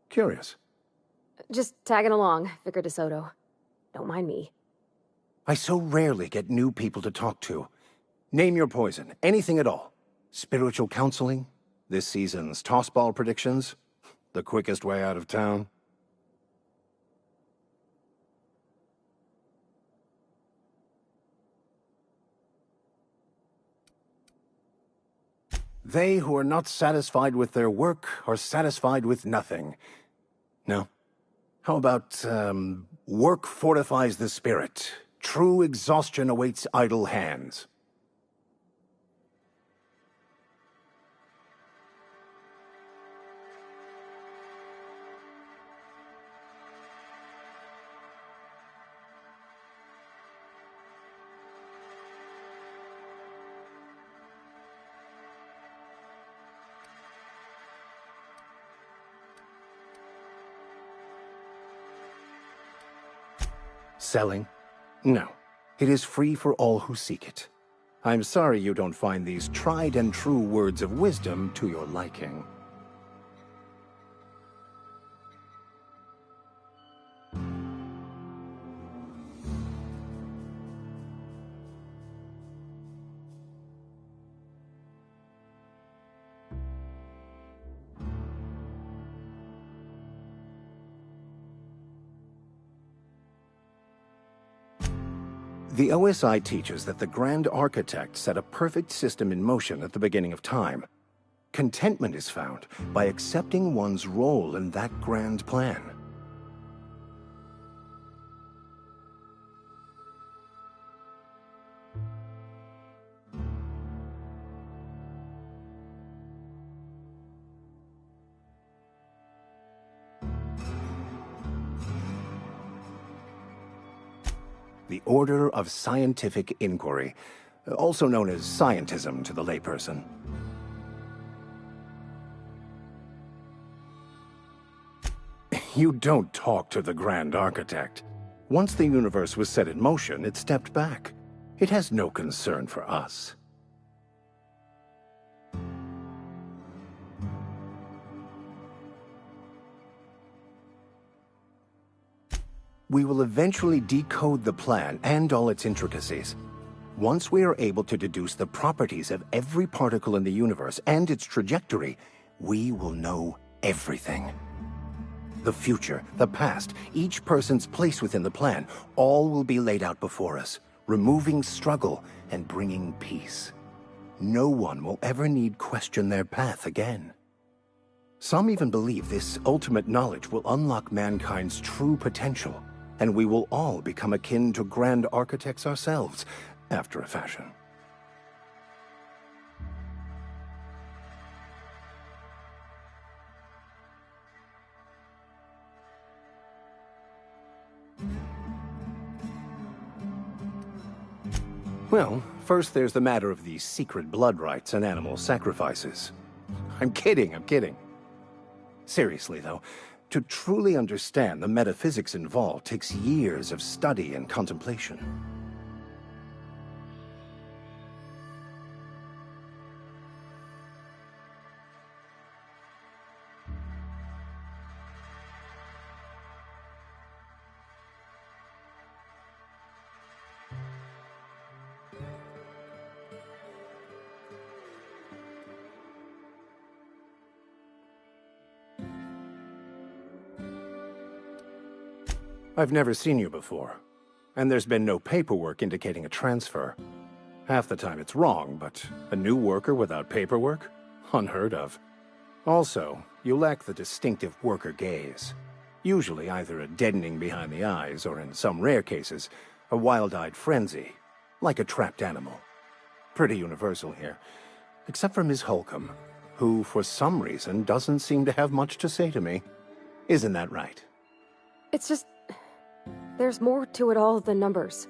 Curious. Just tagging along, Vicar de Soto. Don't mind me. I so rarely get new people to talk to. Name your poison, anything at all. Spiritual counseling? This season's tossball predictions? The quickest way out of town? They who are not satisfied with their work are satisfied with nothing. No? How about, work fortifies the spirit. True exhaustion awaits idle hands. Selling? No. It is free for all who seek it. I'm sorry you don't find these tried and true words of wisdom to your liking. The OSI teaches that the Grand Architect set a perfect system in motion at the beginning of time. Contentment is found by accepting one's role in that grand plan. The Order of Scientific Inquiry, also known as scientism to the layperson. You don't talk to the Grand Architect. Once the universe was set in motion, it stepped back. It has no concern for us. We will eventually decode the plan and all its intricacies. Once we are able to deduce the properties of every particle in the universe and its trajectory, we will know everything. The future, the past, each person's place within the plan, all will be laid out before us, removing struggle and bringing peace. No one will ever need question their path again. Some even believe this ultimate knowledge will unlock mankind's true potential, and we will all become akin to grand architects ourselves, after a fashion. Well, first there's the matter of the secret blood rites and animal sacrifices. I'm kidding. Seriously, though, to truly understand the metaphysics involved takes years of study and contemplation. I've never seen you before, and there's been no paperwork indicating a transfer. Half the time it's wrong, but a new worker without paperwork? Unheard of. Also, you lack the distinctive worker gaze. Usually either a deadening behind the eyes, or in some rare cases, a wild-eyed frenzy, like a trapped animal. Pretty universal here, except for Ms. Holcomb, who, for some reason, doesn't seem to have much to say to me. Isn't that right? It's just... there's more to it all than numbers.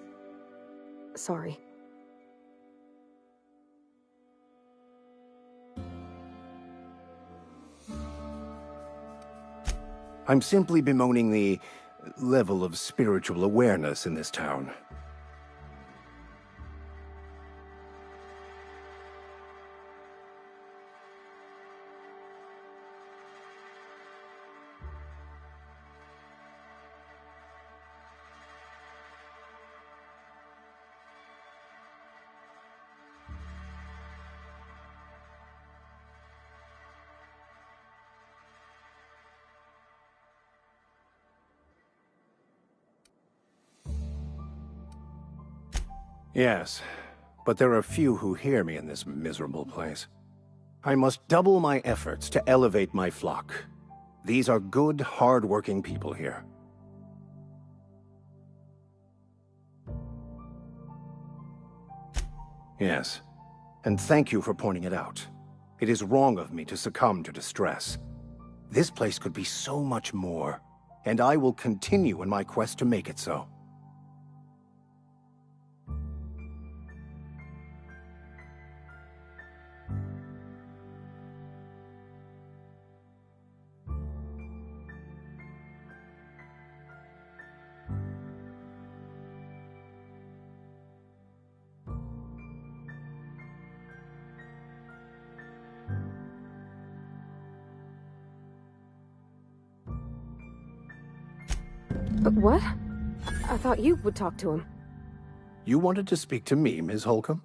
Sorry. I'm simply bemoaning the level of spiritual awareness in this town. Yes, but there are few who hear me in this miserable place. I must double my efforts to elevate my flock. These are good, hard-working people here. Yes, and thank you for pointing it out. It is wrong of me to succumb to distress. This place could be so much more, and I will continue in my quest to make it so. But what? I thought you would talk to him. You wanted to speak to me, Ms. Holcomb?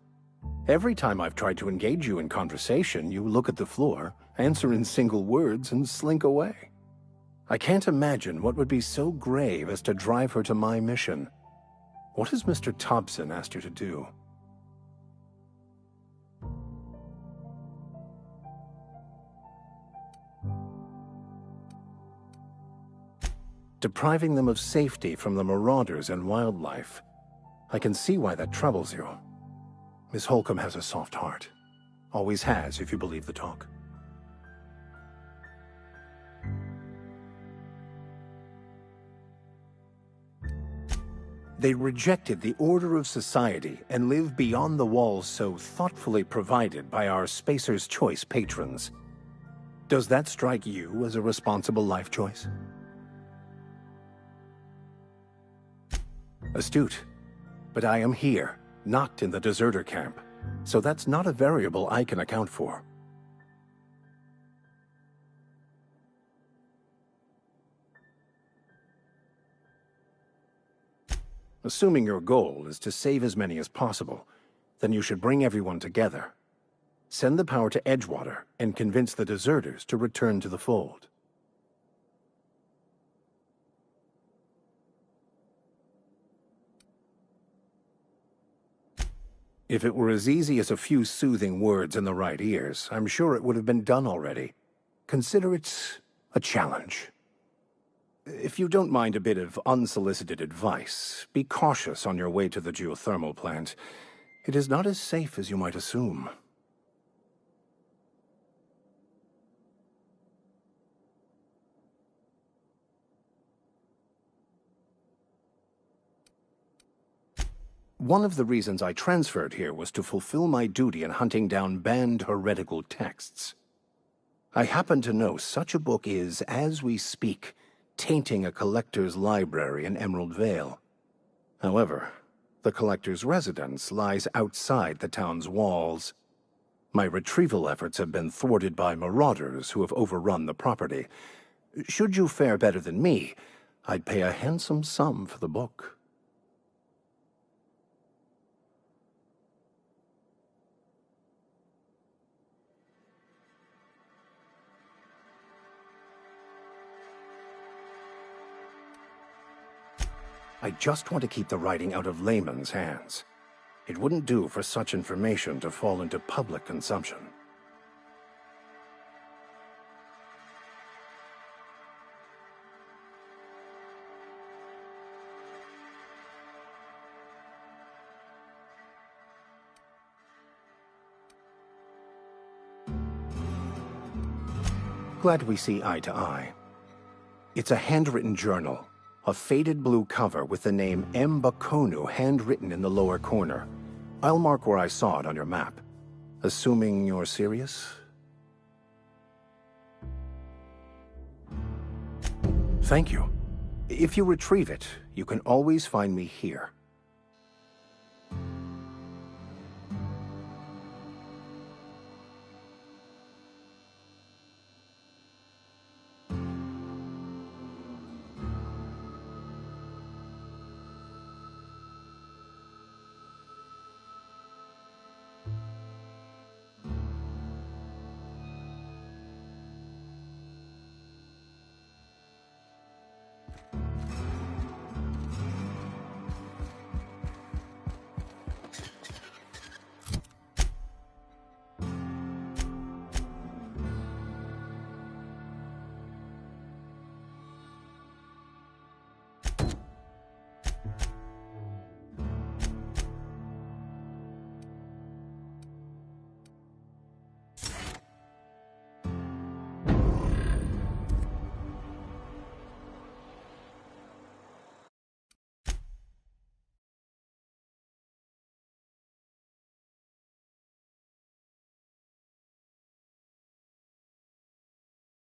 Every time I've tried to engage you in conversation, you look at the floor, answer in single words, and slink away. I can't imagine what would be so grave as to drive her to my mission. What has Mr. Thompson asked you to do? Depriving them of safety from the marauders and wildlife. I can see why that troubles you. Miss Holcomb has a soft heart. Always has, if you believe the talk. They rejected the order of society and live beyond the walls so thoughtfully provided by our Spacer's Choice patrons. Does that strike you as a responsible life choice? Astute. But I am here, not in the deserter camp. So that's not a variable I can account for. Assuming your goal is to save as many as possible, then you should bring everyone together. Send the power to Edgewater and convince the deserters to return to the fold. If it were as easy as a few soothing words in the right ears, I'm sure it would have been done already. Consider it a challenge. If you don't mind a bit of unsolicited advice, be cautious on your way to the geothermal plant. It is not as safe as you might assume. One of the reasons I transferred here was to fulfill my duty in hunting down banned heretical texts. I happen to know such a book is, as we speak, tainting a collector's library in Emerald Vale. However, the collector's residence lies outside the town's walls. My retrieval efforts have been thwarted by marauders who have overrun the property. Should you fare better than me, I'd pay a handsome sum for the book. I just want to keep the writing out of layman's hands. It wouldn't do for such information to fall into public consumption. Glad we see eye to eye. It's a handwritten journal. A faded blue cover with the name M'Bakono handwritten in the lower corner. I'll mark where I saw it on your map. Assuming you're serious? Thank you. If you retrieve it, you can always find me here.